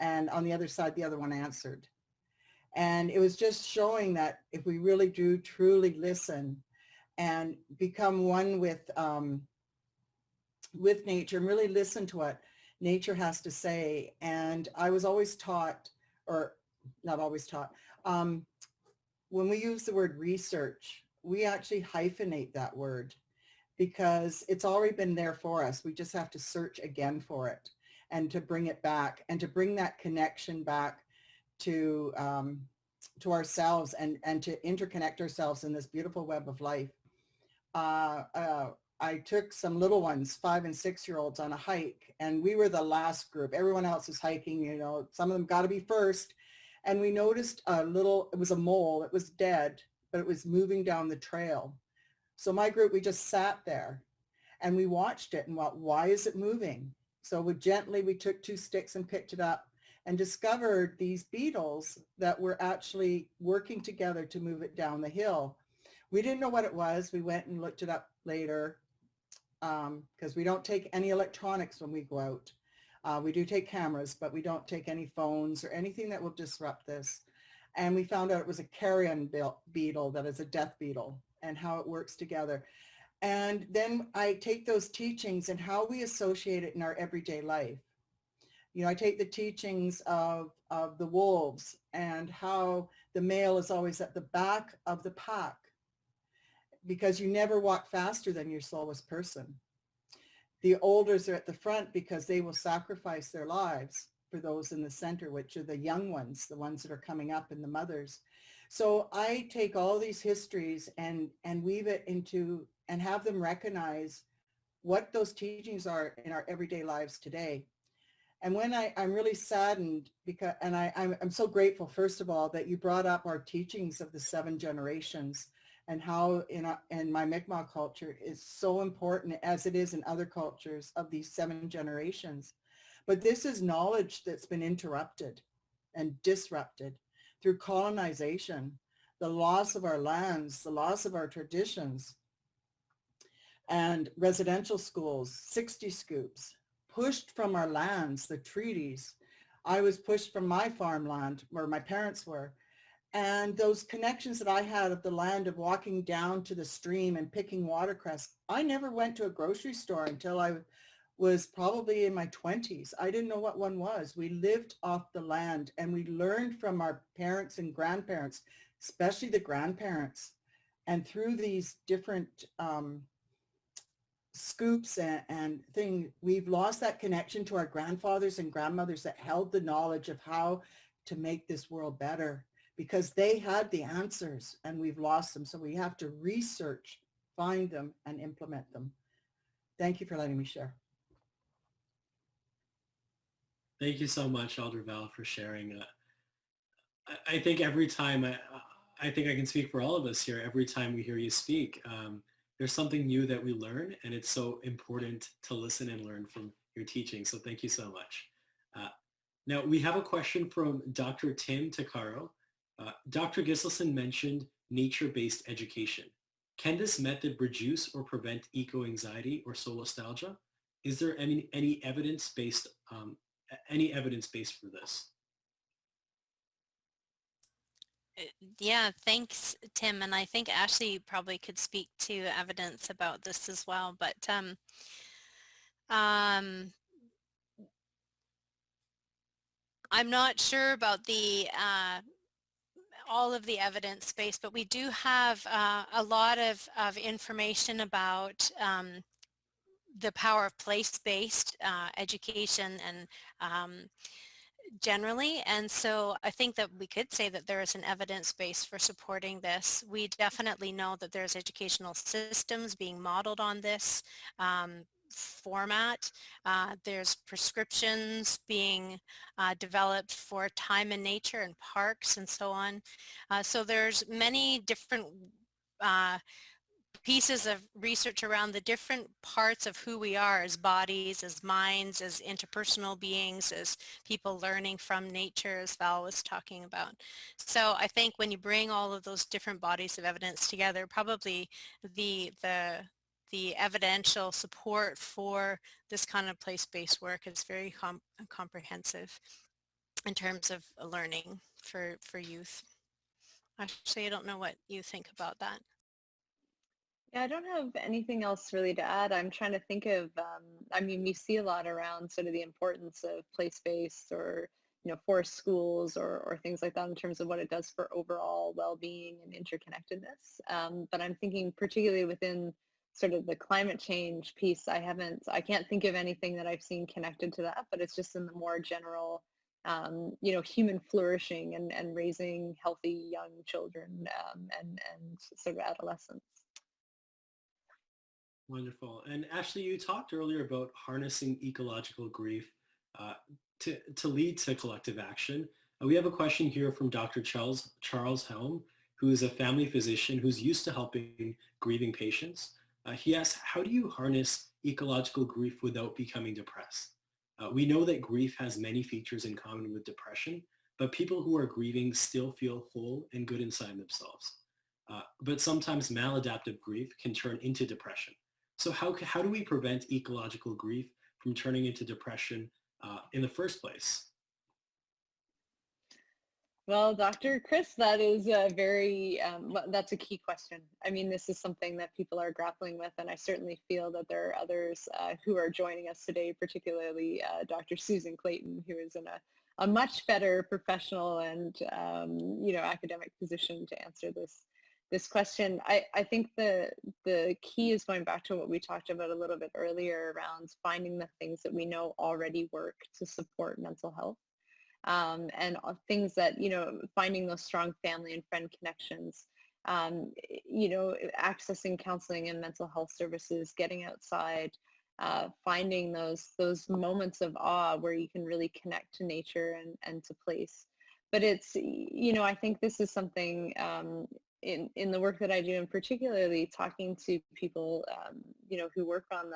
and on the other side, the other one answered. And it was just showing that if we really do truly listen and become one with nature and really listen to what nature has to say. And I was always taught, or not always taught, when we use the word research, we actually hyphenate that word, because it's already been there for us. We just have to search again for it and to bring it back and to bring that connection back to ourselves and to interconnect ourselves in this beautiful web of life. I took some little ones, 5 and 6 year olds, on a hike, and we were the last group. Everyone else is hiking, you know, some of them got to be first. And we noticed it was a mole, it was dead, but it was moving down the trail. So my group, we just sat there and we watched it and why is it moving? So we took 2 sticks and picked it up and discovered these beetles that were actually working together to move it down the hill. We didn't know what it was. We went and looked it up later, because we don't take any electronics when we go out. We do take cameras, but we don't take any phones or anything that will disrupt this. And we found out it was a carrion beetle, that is a death beetle, and how it works together. And then I take those teachings and how we associate it in our everyday life. You know, I take the teachings of the wolves and how the male is always at the back of the pack, because you never walk faster than your slowest person. The olders are at the front because they will sacrifice their lives for those in the center, which are the young ones, the ones that are coming up, and the mothers. So I take all these histories and weave it into and have them recognize what those teachings are in our everyday lives today. And when I'm really saddened because, and I'm so grateful, first of all, that you brought up our teachings of the 7 generations and how in my Mi'kmaq culture is so important, as it is in other cultures, of these 7 generations. But this is knowledge that's been interrupted and disrupted through colonization, the loss of our lands, the loss of our traditions, and residential schools, 60 scoops, pushed from our lands, the treaties. I was pushed from my farmland where my parents were. And those connections that I had of the land, of walking down to the stream and picking watercress, I never went to a grocery store until I was probably in my 20s. I didn't know what one was. We lived off the land, and we learned from our parents and grandparents, especially the grandparents. And through these different scoops and things, we've lost that connection to our grandfathers and grandmothers that held the knowledge of how to make this world better, because they had the answers and we've lost them. So we have to research, find them, and implement them. Thank you for letting me share. Thank you so much, Elder Val, for sharing. I think every time, I think I can speak for all of us here, every time we hear you speak, there's something new that we learn, and it's so important to listen and learn from your teaching. So thank you so much. Now we have a question from Dr. Tim Takaro. Dr. Gislason mentioned nature-based education. Can this method reduce or prevent eco-anxiety or solastalgia? Is there any evidence-based for this? Yeah, thanks, Tim. And I think Ashlee probably could speak to evidence about this as well. But I'm not sure about the all of the evidence base, but we do have a lot of information about the power of place-based education and generally. And so I think that we could say that there is an evidence base for supporting this. We definitely know that there's educational systems being modeled on this format. There's prescriptions being developed for time in nature and parks and so on. So there's many different pieces of research around the different parts of who we are as bodies, as minds, as interpersonal beings, as people learning from nature, as Val was talking about. So I think when you bring all of those different bodies of evidence together, probably the evidential support for this kind of place-based work is very comprehensive in terms of learning for youth. Actually, I don't know what you think about that. Yeah, I don't have anything else really to add. I'm trying to think of, I mean, we see a lot around sort of the importance of place-based or, forest schools or things like that in terms of what it does for overall well-being and interconnectedness. But I'm thinking particularly within sort of the climate change piece, I can't think of anything that I've seen connected to that, but it's just in the more general, human flourishing and raising healthy young children and sort of adolescents. Wonderful. And Ashlee, you talked earlier about harnessing ecological grief to lead to collective action. We have a question here from Dr. Charles Helm, who is a family physician who's used to helping grieving patients. He asks, how do you harness ecological grief without becoming depressed? We know that grief has many features in common with depression, but people who are grieving still feel whole and good inside themselves. But sometimes maladaptive grief can turn into depression. So how do we prevent ecological grief from turning into depression in the first place? Well, Dr. Chris, that is that's a key question. I mean, this is something that people are grappling with, and I certainly feel that there are others who are joining us today, particularly Dr. Susan Clayton, who is in a much better professional and, academic position to answer this question. I think the key is going back to what we talked about a little bit earlier around finding the things that we know already work to support mental health. And things that, finding those strong family and friend connections, accessing counseling and mental health services, getting outside, finding those moments of awe where you can really connect to nature and to place. But it's, I think this is something in the work that I do, and particularly talking to people, who work on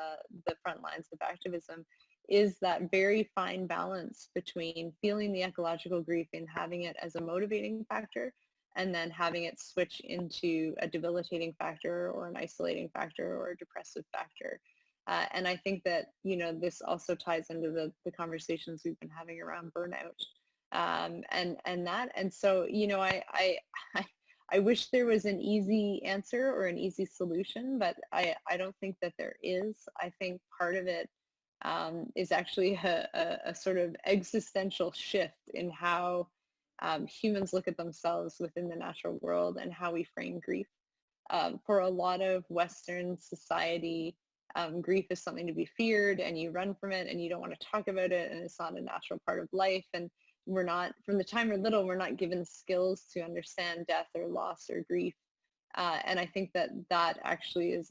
the front lines of activism, is that very fine balance between feeling the ecological grief and having it as a motivating factor, and then having it switch into a debilitating factor or an isolating factor or a depressive factor. And I think that, this also ties into the conversations we've been having around burnout. And so, I wish there was an easy answer or an easy solution, but I don't think that there is. I think part of it is actually a sort of existential shift in how humans look at themselves within the natural world and how we frame grief. For a lot of Western society, grief is something to be feared, and you run from it and you don't want to talk about it, and it's not a natural part of life. And we're not, from the time we're little, we're not given skills to understand death or loss or grief. And I think that actually is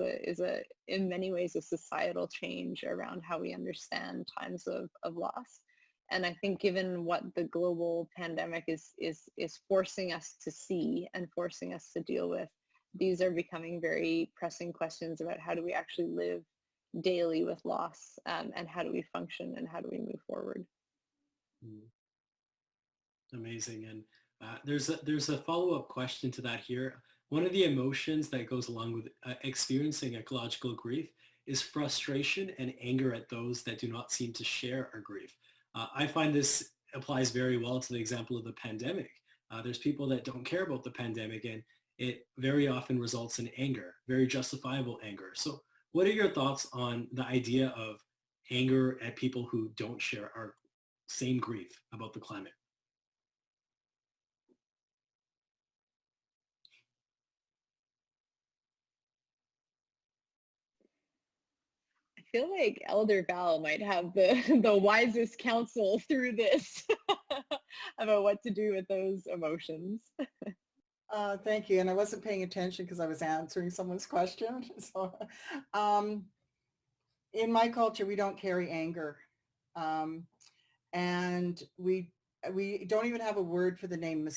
in many ways a societal change around how we understand times of loss. And I think given what the global pandemic is forcing us to see and forcing us to deal with, these are becoming very pressing questions about how do we actually live daily with loss, and how do we function and how do we move forward. Amazing. And there's a follow-up question to that here. one of the emotions that goes along with experiencing ecological grief is frustration and anger at those that do not seem to share our grief. I find this applies very well to the example of the pandemic. There's people that don't care about the pandemic, and it very often results in anger, very justifiable anger. So what are your thoughts on the idea of anger at people who don't share our same grief about the climate? I feel like Elder Val might have the, the wisest counsel through this about what to do with those emotions. Thank you. And I wasn't paying attention because I was answering someone's question. So in my culture, we don't carry anger. And we don't even have a word for the name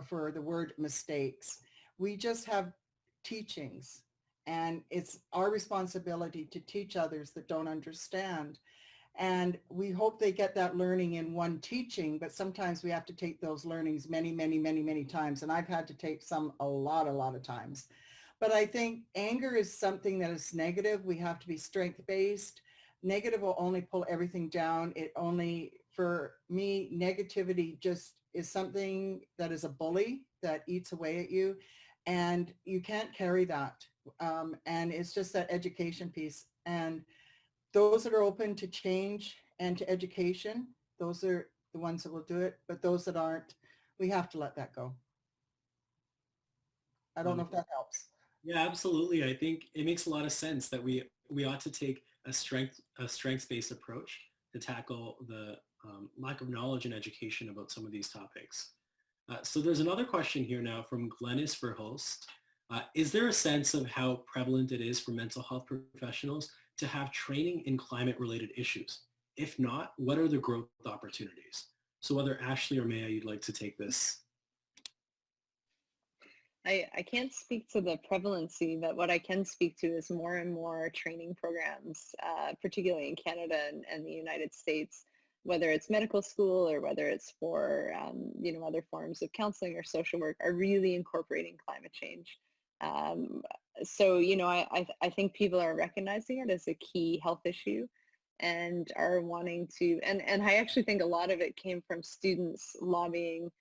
for the word mistakes. We just have teachings, and it's our responsibility to teach others that don't understand. And we hope they get that learning in one teaching, but sometimes we have to take those learnings many, many, many, many times. And I've had to take some a lot of times. But I think anger is something that is negative. We have to be strength-based. Negative will only pull everything down. It only, for me, negativity just is something that is a bully that eats away at you. And you can't carry that. And it's just that education piece. And those that are open to change and to education, those are the ones that will do it. But those that aren't, we have to let that go. I don't know if that helps. Yeah, absolutely. I think it makes a lot of sense that we ought to take a strengths-based approach to tackle the lack of knowledge and education about some of these topics. So there's another question here now from Glennis Verhulst. Is there a sense of how prevalent it is for mental health professionals to have training in climate-related issues? If not, what are the growth opportunities? So whether Ashlee or Maya, you'd like to take this. I can't speak to the prevalency, but what I can speak to is more and more training programs, particularly in Canada and the United States, whether it's medical school or whether it's for other forms of counseling or social work, are really incorporating climate change. So I think people are recognizing it as a key health issue and are wanting to, and I actually think a lot of it came from students lobbying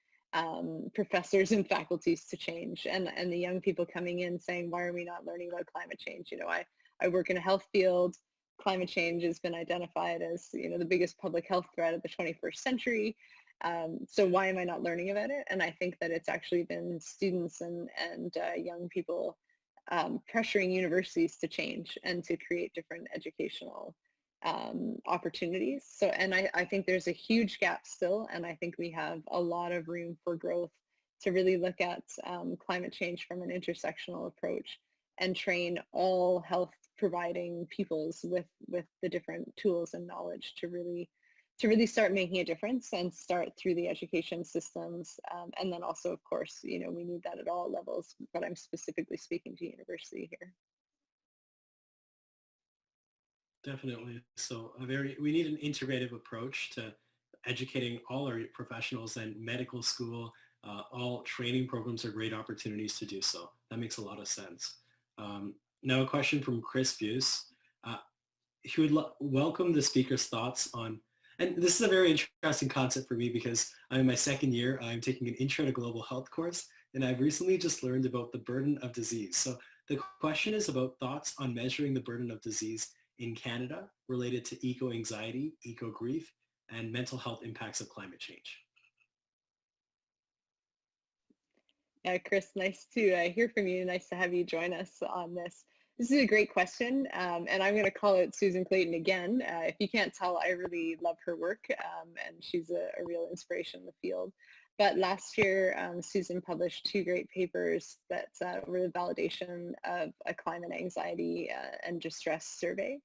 professors and faculties to change, and the young people coming in saying, why are we not learning about climate change? I work in a health field. Climate change has been identified as the biggest public health threat of the 21st century. So why am I not learning about it? And I think that it's actually been students and young people pressuring universities to change and to create different educational opportunities. So, and I think there's a huge gap still, and I think we have a lot of room for growth to really look at climate change from an intersectional approach and train all health providing peoples with the different tools and knowledge to really start making a difference and start through the education systems. And then also, of course, we need that at all levels, but I'm specifically speaking to university here. Definitely. So we need an integrative approach to educating all our professionals, and medical school, all training programs are great opportunities to do so. That makes a lot of sense. Now a question from Chris Buse. He would welcome the speaker's thoughts on, and this is a very interesting concept for me because I'm in my second year. I'm taking an Intro to Global Health course, and I've recently just learned about the burden of disease. So the question is about thoughts on measuring the burden of disease in Canada related to eco-anxiety, eco-grief, and mental health impacts of climate change. Yeah, Chris, nice to hear from you. Nice to have you join us on this. This is a great question, and I'm going to call it Susan Clayton again. If you can't tell, I really love her work, and she's a real inspiration in the field. But last year, Susan published 2 great papers that were the validation of a climate anxiety and distress survey.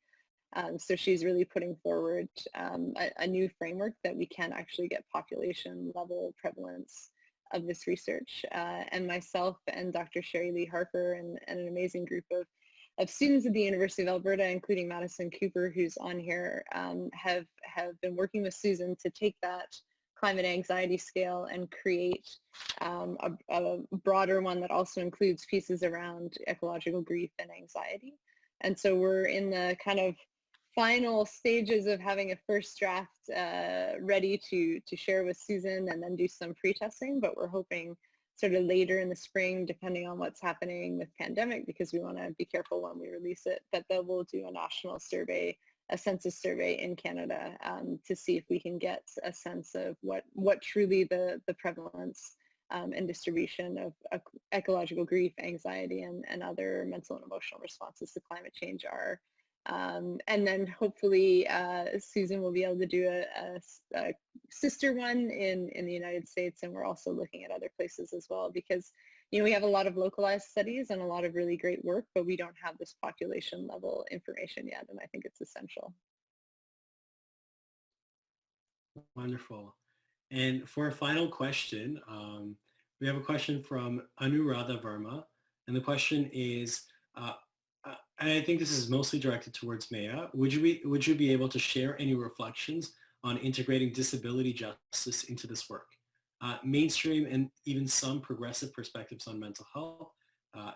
So she's really putting forward a new framework that we can actually get population level prevalence of this research. And myself and Dr. Sherry Lee Harper and an amazing group of students at the University of Alberta, including Madison Cooper, who's on here, have been working with Susan to take that climate anxiety scale and create a broader one that also includes pieces around ecological grief and anxiety. And so we're in the kind of final stages of having a first draft ready to share with Susan and then do some pre-testing, but we're hoping sort of later in the spring, depending on what's happening with pandemic, because we want to be careful when we release it, that we'll do a national survey, a census survey in Canada to see if we can get a sense of what truly the prevalence and distribution of ecological grief, anxiety, and other mental and emotional responses to climate change are. And then hopefully Susan will be able to do a sister one in the United States, and we're also looking at other places as well, because we have a lot of localized studies and a lot of really great work, but we don't have this population level information yet, and I think it's essential. Wonderful. And for a final question, we have a question from Anuradha Verma, and the question is, and I think this is mostly directed towards Maya. Would you be able to share any reflections on integrating disability justice into this work? Mainstream and even some progressive perspectives on mental health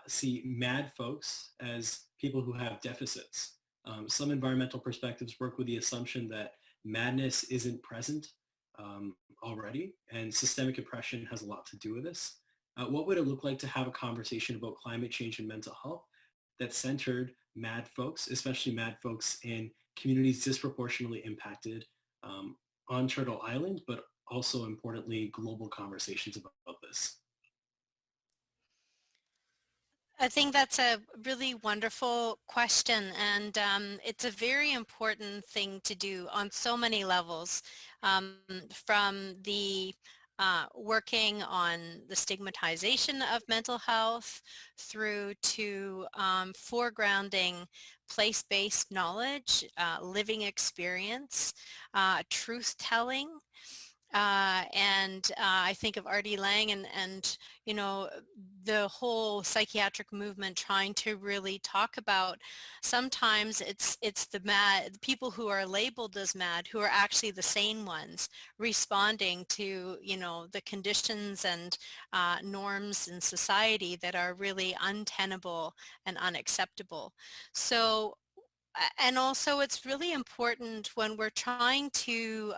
see MAD folks as people who have deficits. Some environmental perspectives work with the assumption that madness isn't present already, and systemic oppression has a lot to do with this. What would it look like to have a conversation about climate change and mental health that centered MAD folks, especially MAD folks in communities disproportionately impacted on Turtle Island, but also importantly, global conversations about this? I think that's a really wonderful question, and it's a very important thing to do on so many levels, from the working on the stigmatization of mental health through to foregrounding place-based knowledge, living experience, truth-telling. And I think of R.D. Laing and the whole psychiatric movement trying to really talk about, sometimes it's the people who are labeled as mad who are actually the sane ones, responding to the conditions and norms in society that are really untenable and unacceptable. So, and also it's really important when we're trying to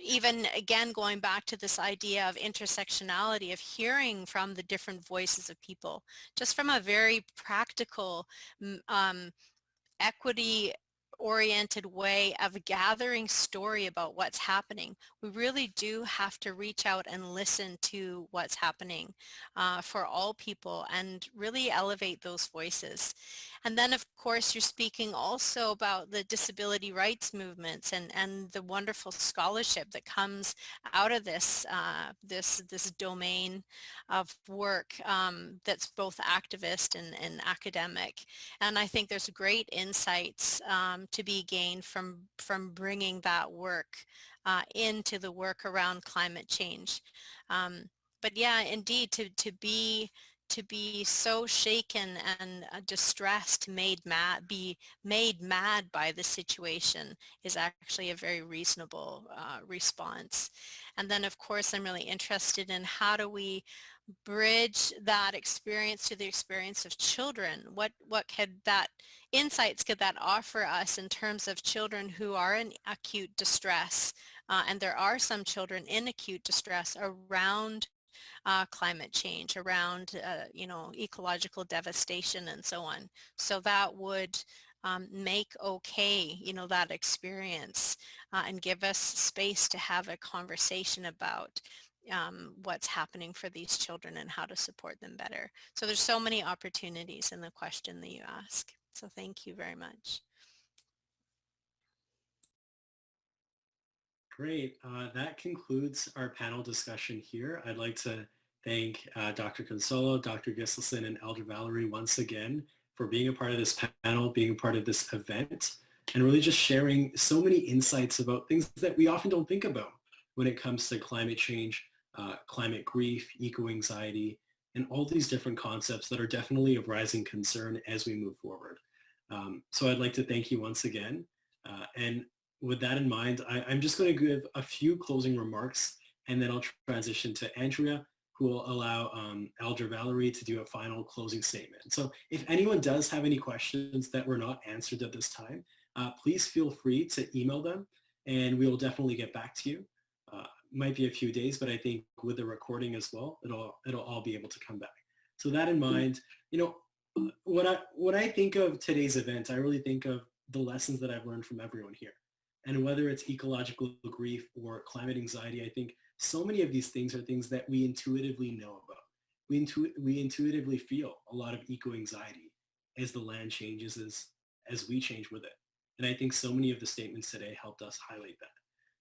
even again going back to this idea of intersectionality, of hearing from the different voices of people, just from a very practical equity oriented way of gathering story about what's happening. We really do have to reach out and listen to what's happening for all people and really elevate those voices. And then of course you're speaking also about the disability rights movements and the wonderful scholarship that comes out of this this domain of work that's both activist and academic. And I think there's great insights to be gained from bringing that work into the work around climate change. But yeah, indeed, to be so shaken and distressed, be made mad by the situation is actually a very reasonable response. And then of course I'm really interested in how do we bridge that experience to the experience of children. What insights could that offer us in terms of children who are in acute distress? And there are some children in acute distress around climate change, around ecological devastation and so on. So that would make okay, that experience and give us space to have a conversation about what's happening for these children and how to support them better. So there's so many opportunities in the question that you ask. So thank you very much. Great. That concludes our panel discussion here. I'd like to thank Dr. Cunsolo, Dr. Gislason, and Elder Valerie once again for being a part of this panel, being a part of this event, and really just sharing so many insights about things that we often don't think about when it comes to climate change, climate grief, eco-anxiety, and all these different concepts that are definitely of rising concern as we move forward. So I'd like to thank you once again. And with that in mind, I'm just going to give a few closing remarks, and then I'll transition to Andrea, who will allow Elder Valerie to do a final closing statement. So if anyone does have any questions that were not answered at this time, please feel free to email them, and we will definitely get back to you. Might be a few days, but I think with the recording as well, it'll all be able to come back. So that in mind, when I think of today's event, I really think of the lessons that I've learned from everyone here. And whether it's ecological grief or climate anxiety, I think so many of these things are things that we intuitively know about. We intuitively feel a lot of eco-anxiety as the land changes, as we change with it. And I think so many of the statements today helped us highlight that.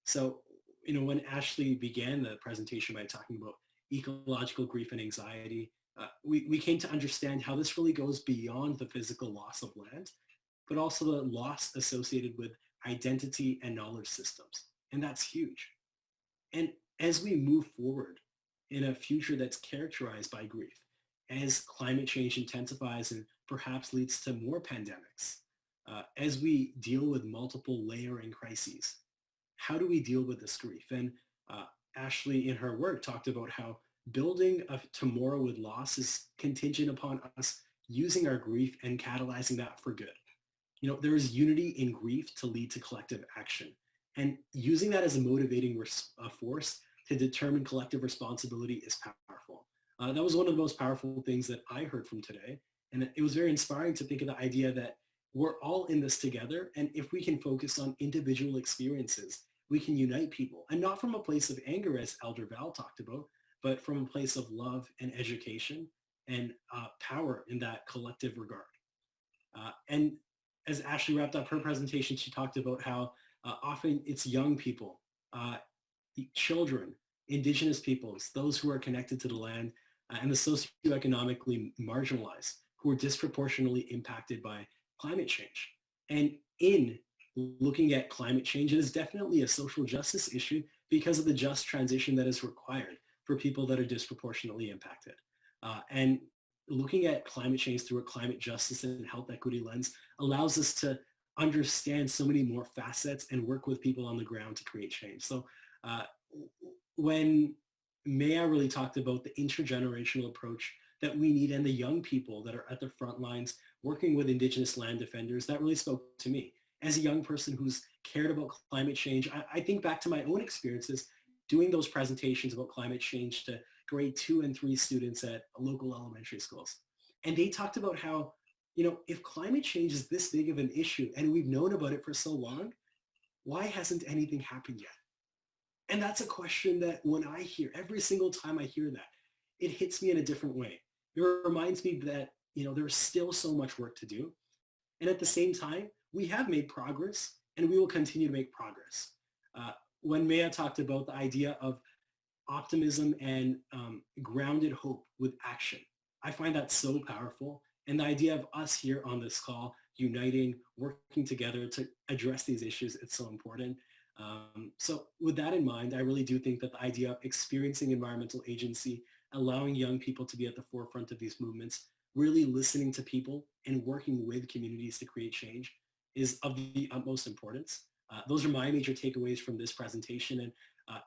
So, when Ashlee began the presentation by talking about ecological grief and anxiety, we came to understand how this really goes beyond the physical loss of land, but also the loss associated with identity and knowledge systems. And that's huge. And as we move forward in a future that's characterized by grief, as climate change intensifies and perhaps leads to more pandemics, as we deal with multiple layering crises, how do we deal with this grief? And Ashlee in her work talked about how building a tomorrow with loss is contingent upon us using our grief and catalyzing that for good. There is unity in grief to lead to collective action. And using that as a motivating force to determine collective responsibility is powerful. That was one of the most powerful things that I heard from today. And it was very inspiring to think of the idea that we're all in this together. And if we can focus on individual experiences, we can unite people. And not from a place of anger, as Elder Val talked about, but from a place of love and education and power in that collective regard. And as Ashlee wrapped up her presentation, she talked about how often it's young people, children, indigenous peoples, those who are connected to the land, and the socioeconomically marginalized who are disproportionately impacted by climate change. And in looking at climate change, it is definitely a social justice issue because of the just transition that is required for people that are disproportionately impacted. And looking at climate change through a climate justice and health equity lens allows us to understand so many more facets and work with people on the ground to create change. So when Maya really talked about the intergenerational approach that we need and the young people that are at the front lines working with Indigenous land defenders, that really spoke to me. As a young person who's cared about climate change, I think back to my own experiences doing those presentations about climate change to grade 2 and 3 students at local elementary schools. And they talked about how, if climate change is this big of an issue and we've known about it for so long, why hasn't anything happened yet? And that's a question that when I hear, every single time I hear that, it hits me in a different way. It reminds me that, there's still so much work to do. And at the same time, we have made progress and we will continue to make progress. When Maya talked about the idea of optimism and grounded hope with action, I find that so powerful. And the idea of us here on this call, uniting, working together to address these issues, it's so important. So with that in mind, I really do think that the idea of experiencing environmental agency, allowing young people to be at the forefront of these movements, really listening to people and working with communities to create change is of the utmost importance. Those are my major takeaways from this presentation. And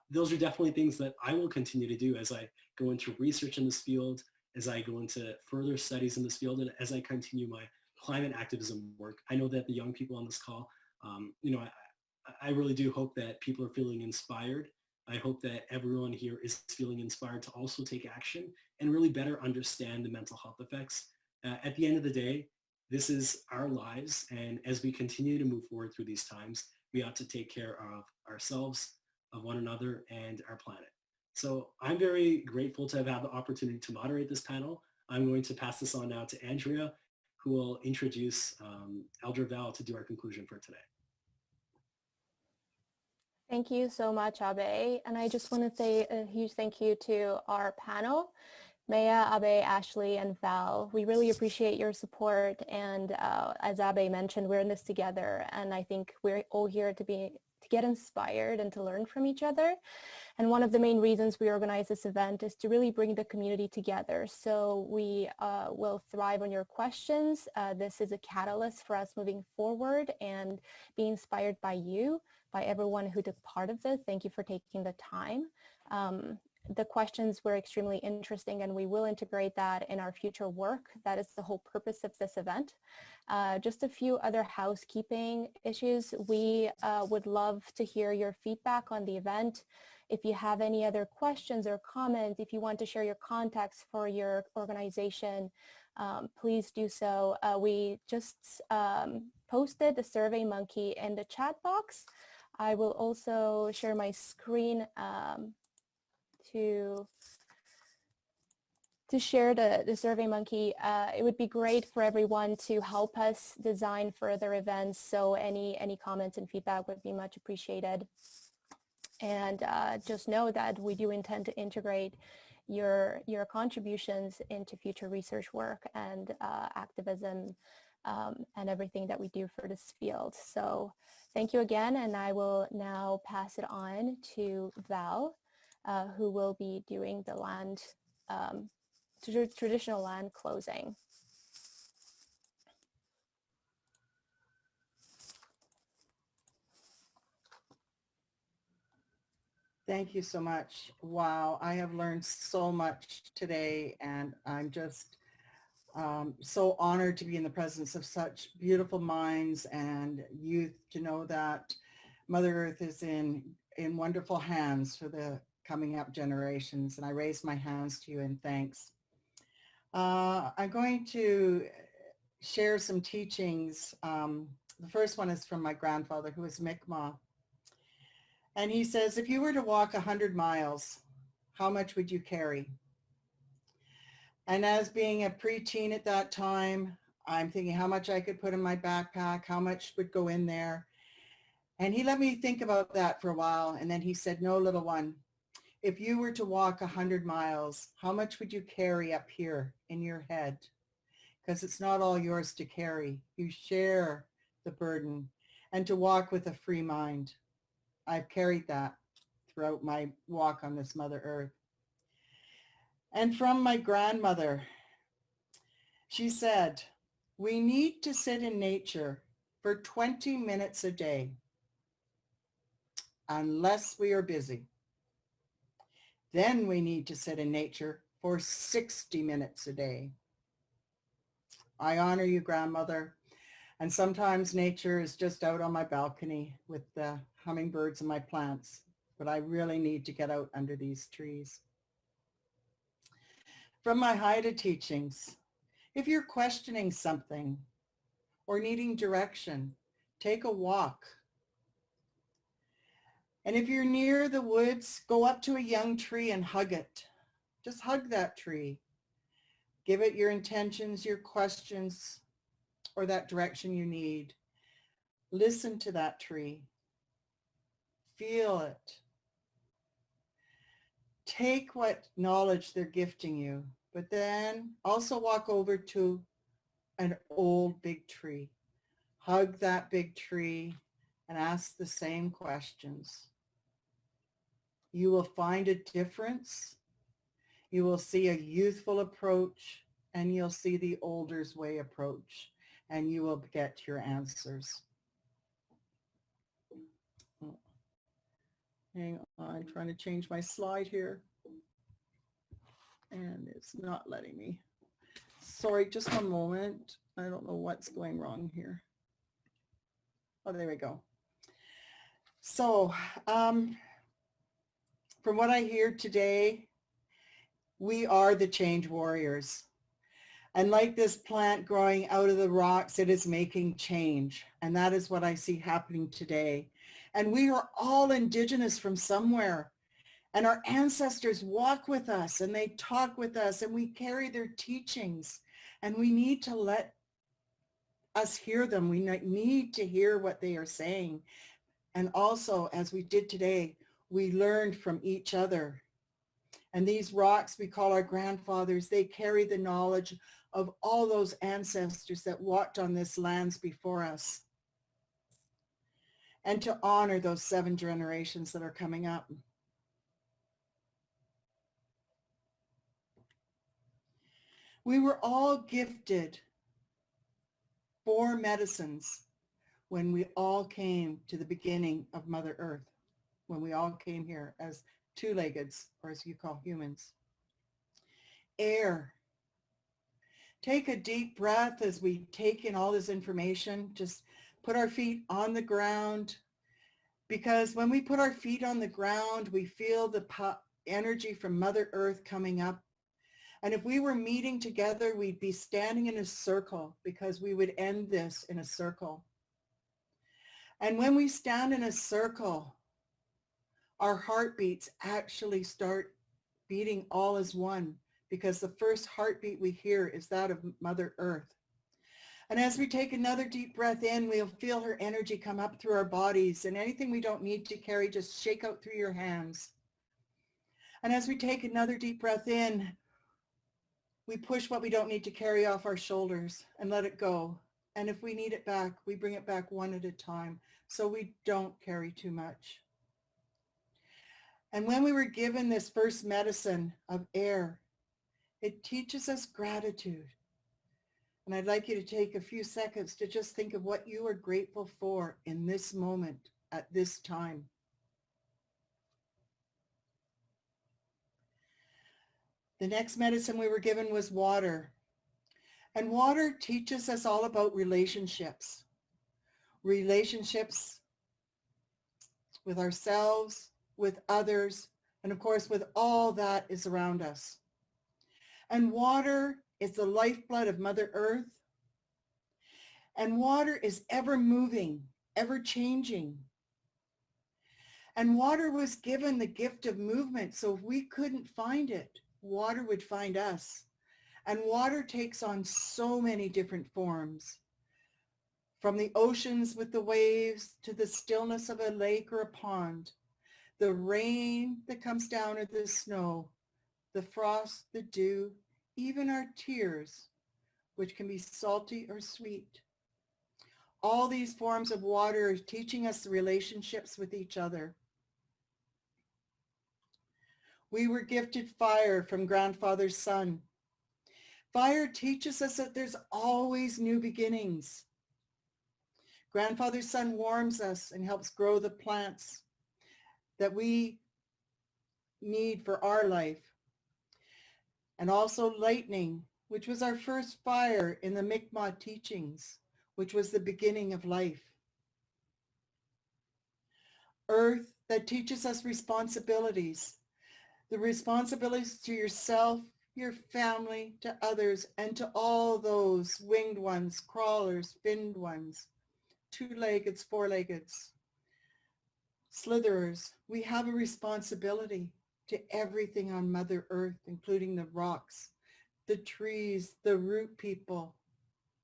those are definitely things that I will continue to do as I go into research in this field, as I go into further studies in this field, and as I continue my climate activism work. I know that the young people on this call, I really do hope that people are feeling inspired. I hope that everyone here is feeling inspired to also take action and really better understand the mental health effects. At the end of the day, this is our lives. And as we continue to move forward through these times, we ought to take care of ourselves, of one another, and our planet. So I'm very grateful to have had the opportunity to moderate this panel. I'm going to pass this on now to Andrea, who will introduce Elder Val to do our conclusion for today. Thank you so much, Abe. And I just want to say a huge thank you to our panel, Maya, Abe, Ashlee, and Val. We really appreciate your support. And as Abe mentioned, we're in this together. And I think we're all here to get inspired and to learn from each other. And one of the main reasons we organize this event is to really bring the community together. So we will thrive on your questions. This is a catalyst for us moving forward and be inspired by you by everyone who took part of this. Thank you for taking the time. The questions were extremely interesting, and we will integrate that in our future work. That is the whole purpose of this event. Just a few other housekeeping issues. We would love to hear your feedback on the event. If you have any other questions or comments, if you want to share your contacts for your organization, please do so. We just posted the Survey Monkey in the chat box. I will also share my screen to share the Survey Monkey. It would be great for everyone to help us design further events, so any comments and feedback would be much appreciated. And just know that we do intend to integrate your contributions into future research work and activism and everything that we do for this field. So thank you again, and I will now pass it on to Val, who will be doing the land, traditional land closing. Thank you so much. Wow, I have learned so much today, and I'm just so honored to be in the presence of such beautiful minds and youth, to know that Mother Earth is in wonderful hands for the coming up generations. And I raise my hands to you in thanks. I'm going to share some teachings. The first one is from my grandfather, who is Mi'kmaq. And he says, if you were to walk 100 miles, how much would you carry? And as being a preteen at that time, I'm thinking how much I could put in my backpack, how much would go in there. And he let me think about that for a while. And then he said, no, little one, if you were to walk 100 miles, how much would you carry up here in your head? Because it's not all yours to carry. You share the burden, and to walk with a free mind. I've carried that throughout my walk on this Mother Earth. And from my grandmother, she said, we need to sit in nature for 20 minutes a day, unless we are busy. Then we need to sit in nature for 60 minutes a day. I honor you, grandmother. And sometimes nature is just out on my balcony with the hummingbirds and my plants, but I really need to get out under these trees. From my Haida teachings, if you're questioning something or needing direction, take a walk. And if you're near the woods, go up to a young tree and hug it. Just hug that tree. Give it your intentions, your questions, or that direction you need. Listen to that tree. Feel it. Take what knowledge they're gifting you, but then also walk over to an old big tree. Hug that big tree and ask the same questions. You will find a difference. You will see a youthful approach, and you'll see the older's way approach, and you will get your answers. Hang on, I'm trying to change my slide here, and it's not letting me. Sorry, just one moment. I don't know what's going wrong here. Oh, there we go. So, from what I hear today, we are the change warriors. And like this plant growing out of the rocks, it is making change. And that is what I see happening today. And we are all indigenous from somewhere. And our ancestors walk with us and they talk with us and we carry their teachings. And we need to let us hear them. We need to hear what they are saying. And also, as we did today, we learned from each other. And these rocks we call our grandfathers, they carry the knowledge of all those ancestors that walked on this lands before us. And to honor those 7 generations that are coming up. We were all gifted 4 medicines. when we all came to the beginning of Mother Earth, when we all came here as two-leggeds, or as you call humans. Air. Take a deep breath as we take in all this information. Just put our feet on the ground, because when we put our feet on the ground, we feel the energy from Mother Earth coming up. And if we were meeting together, we'd be standing in a circle, because we would end this in a circle. And when we stand in a circle, our heartbeats actually start beating all as one, because the first heartbeat we hear is that of Mother Earth. And as we take another deep breath in, we'll feel her energy come up through our bodies, and anything we don't need to carry, just shake out through your hands. And as we take another deep breath in, we push what we don't need to carry off our shoulders and let it go. And if we need it back, we bring it back one at a time, so we don't carry too much. And when we were given this first medicine of air, it teaches us gratitude. And I'd like you to take a few seconds to just think of what you are grateful for in this moment, at this time. The next medicine we were given was water. And water teaches us all about relationships. Relationships with ourselves, with others, and of course with all that is around us. And water is the lifeblood of Mother Earth. And water is ever moving, ever changing. And water was given the gift of movement, so if we couldn't find it, water would find us. And water takes on so many different forms, from the oceans with the waves to the stillness of a lake or a pond, the rain that comes down or the snow, the frost, the dew, even our tears, which can be salty or sweet. All these forms of water are teaching us the relationships with each other. We were gifted fire from Grandfather's Sun. Fire teaches us that there's always new beginnings. Grandfather's Sun warms us and helps grow the plants that we need for our life. And also lightning, which was our first fire in the Mi'kmaq teachings, which was the beginning of life. Earth that teaches us responsibilities, the responsibilities to yourself, your family, to others, and to all those winged ones, crawlers, finned ones, two-leggeds, four-leggeds, slitherers. We have a responsibility to everything on Mother Earth, including the rocks, the trees, the root people,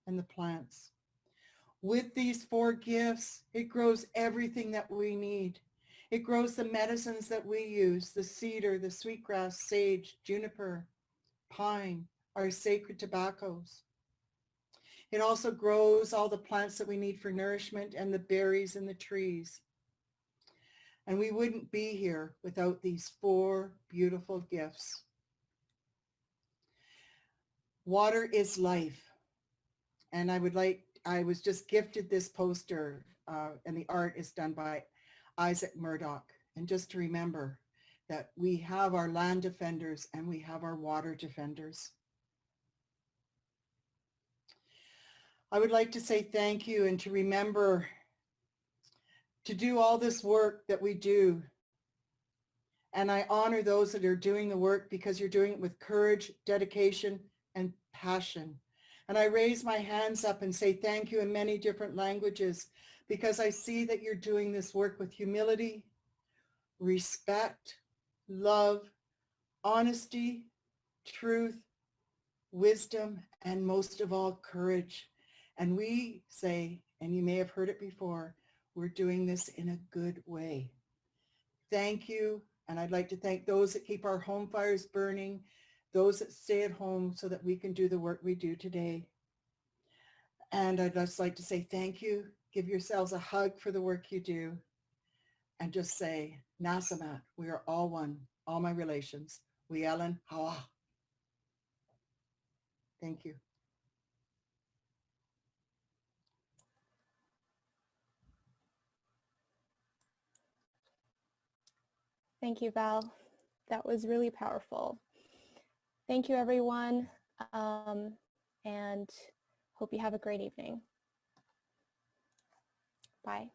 and the plants. With these four gifts, it grows everything that we need. It grows the medicines that we use, the cedar, the sweetgrass, sage, juniper, pine, our sacred tobaccos. It also grows all the plants that we need for nourishment and the berries and the trees. And we wouldn't be here without these four beautiful gifts. Water is life. And I was just gifted this poster, and the art is done by Isaac Murdoch. And just to remember that we have our land defenders and we have our water defenders. I would like to say thank you, and to remember to do all this work that we do. And I honor those that are doing the work, because you're doing it with courage, dedication, and passion. And I raise my hands up and say thank you in many different languages, because I see that you're doing this work with humility, respect, love, honesty, truth, wisdom, and most of all, courage. And we say, and you may have heard it before, we're doing this in a good way. Thank you. And I'd like to thank those that keep our home fires burning, those that stay at home so that we can do the work we do today. And I'd just like to say thank you. Give yourselves a hug for the work you do. And just say, Nasamat, we are all one, all my relations. We Ellen Hawa. Thank you. Thank you, Val. That was really powerful. Thank you, everyone, and hope you have a great evening. Bye.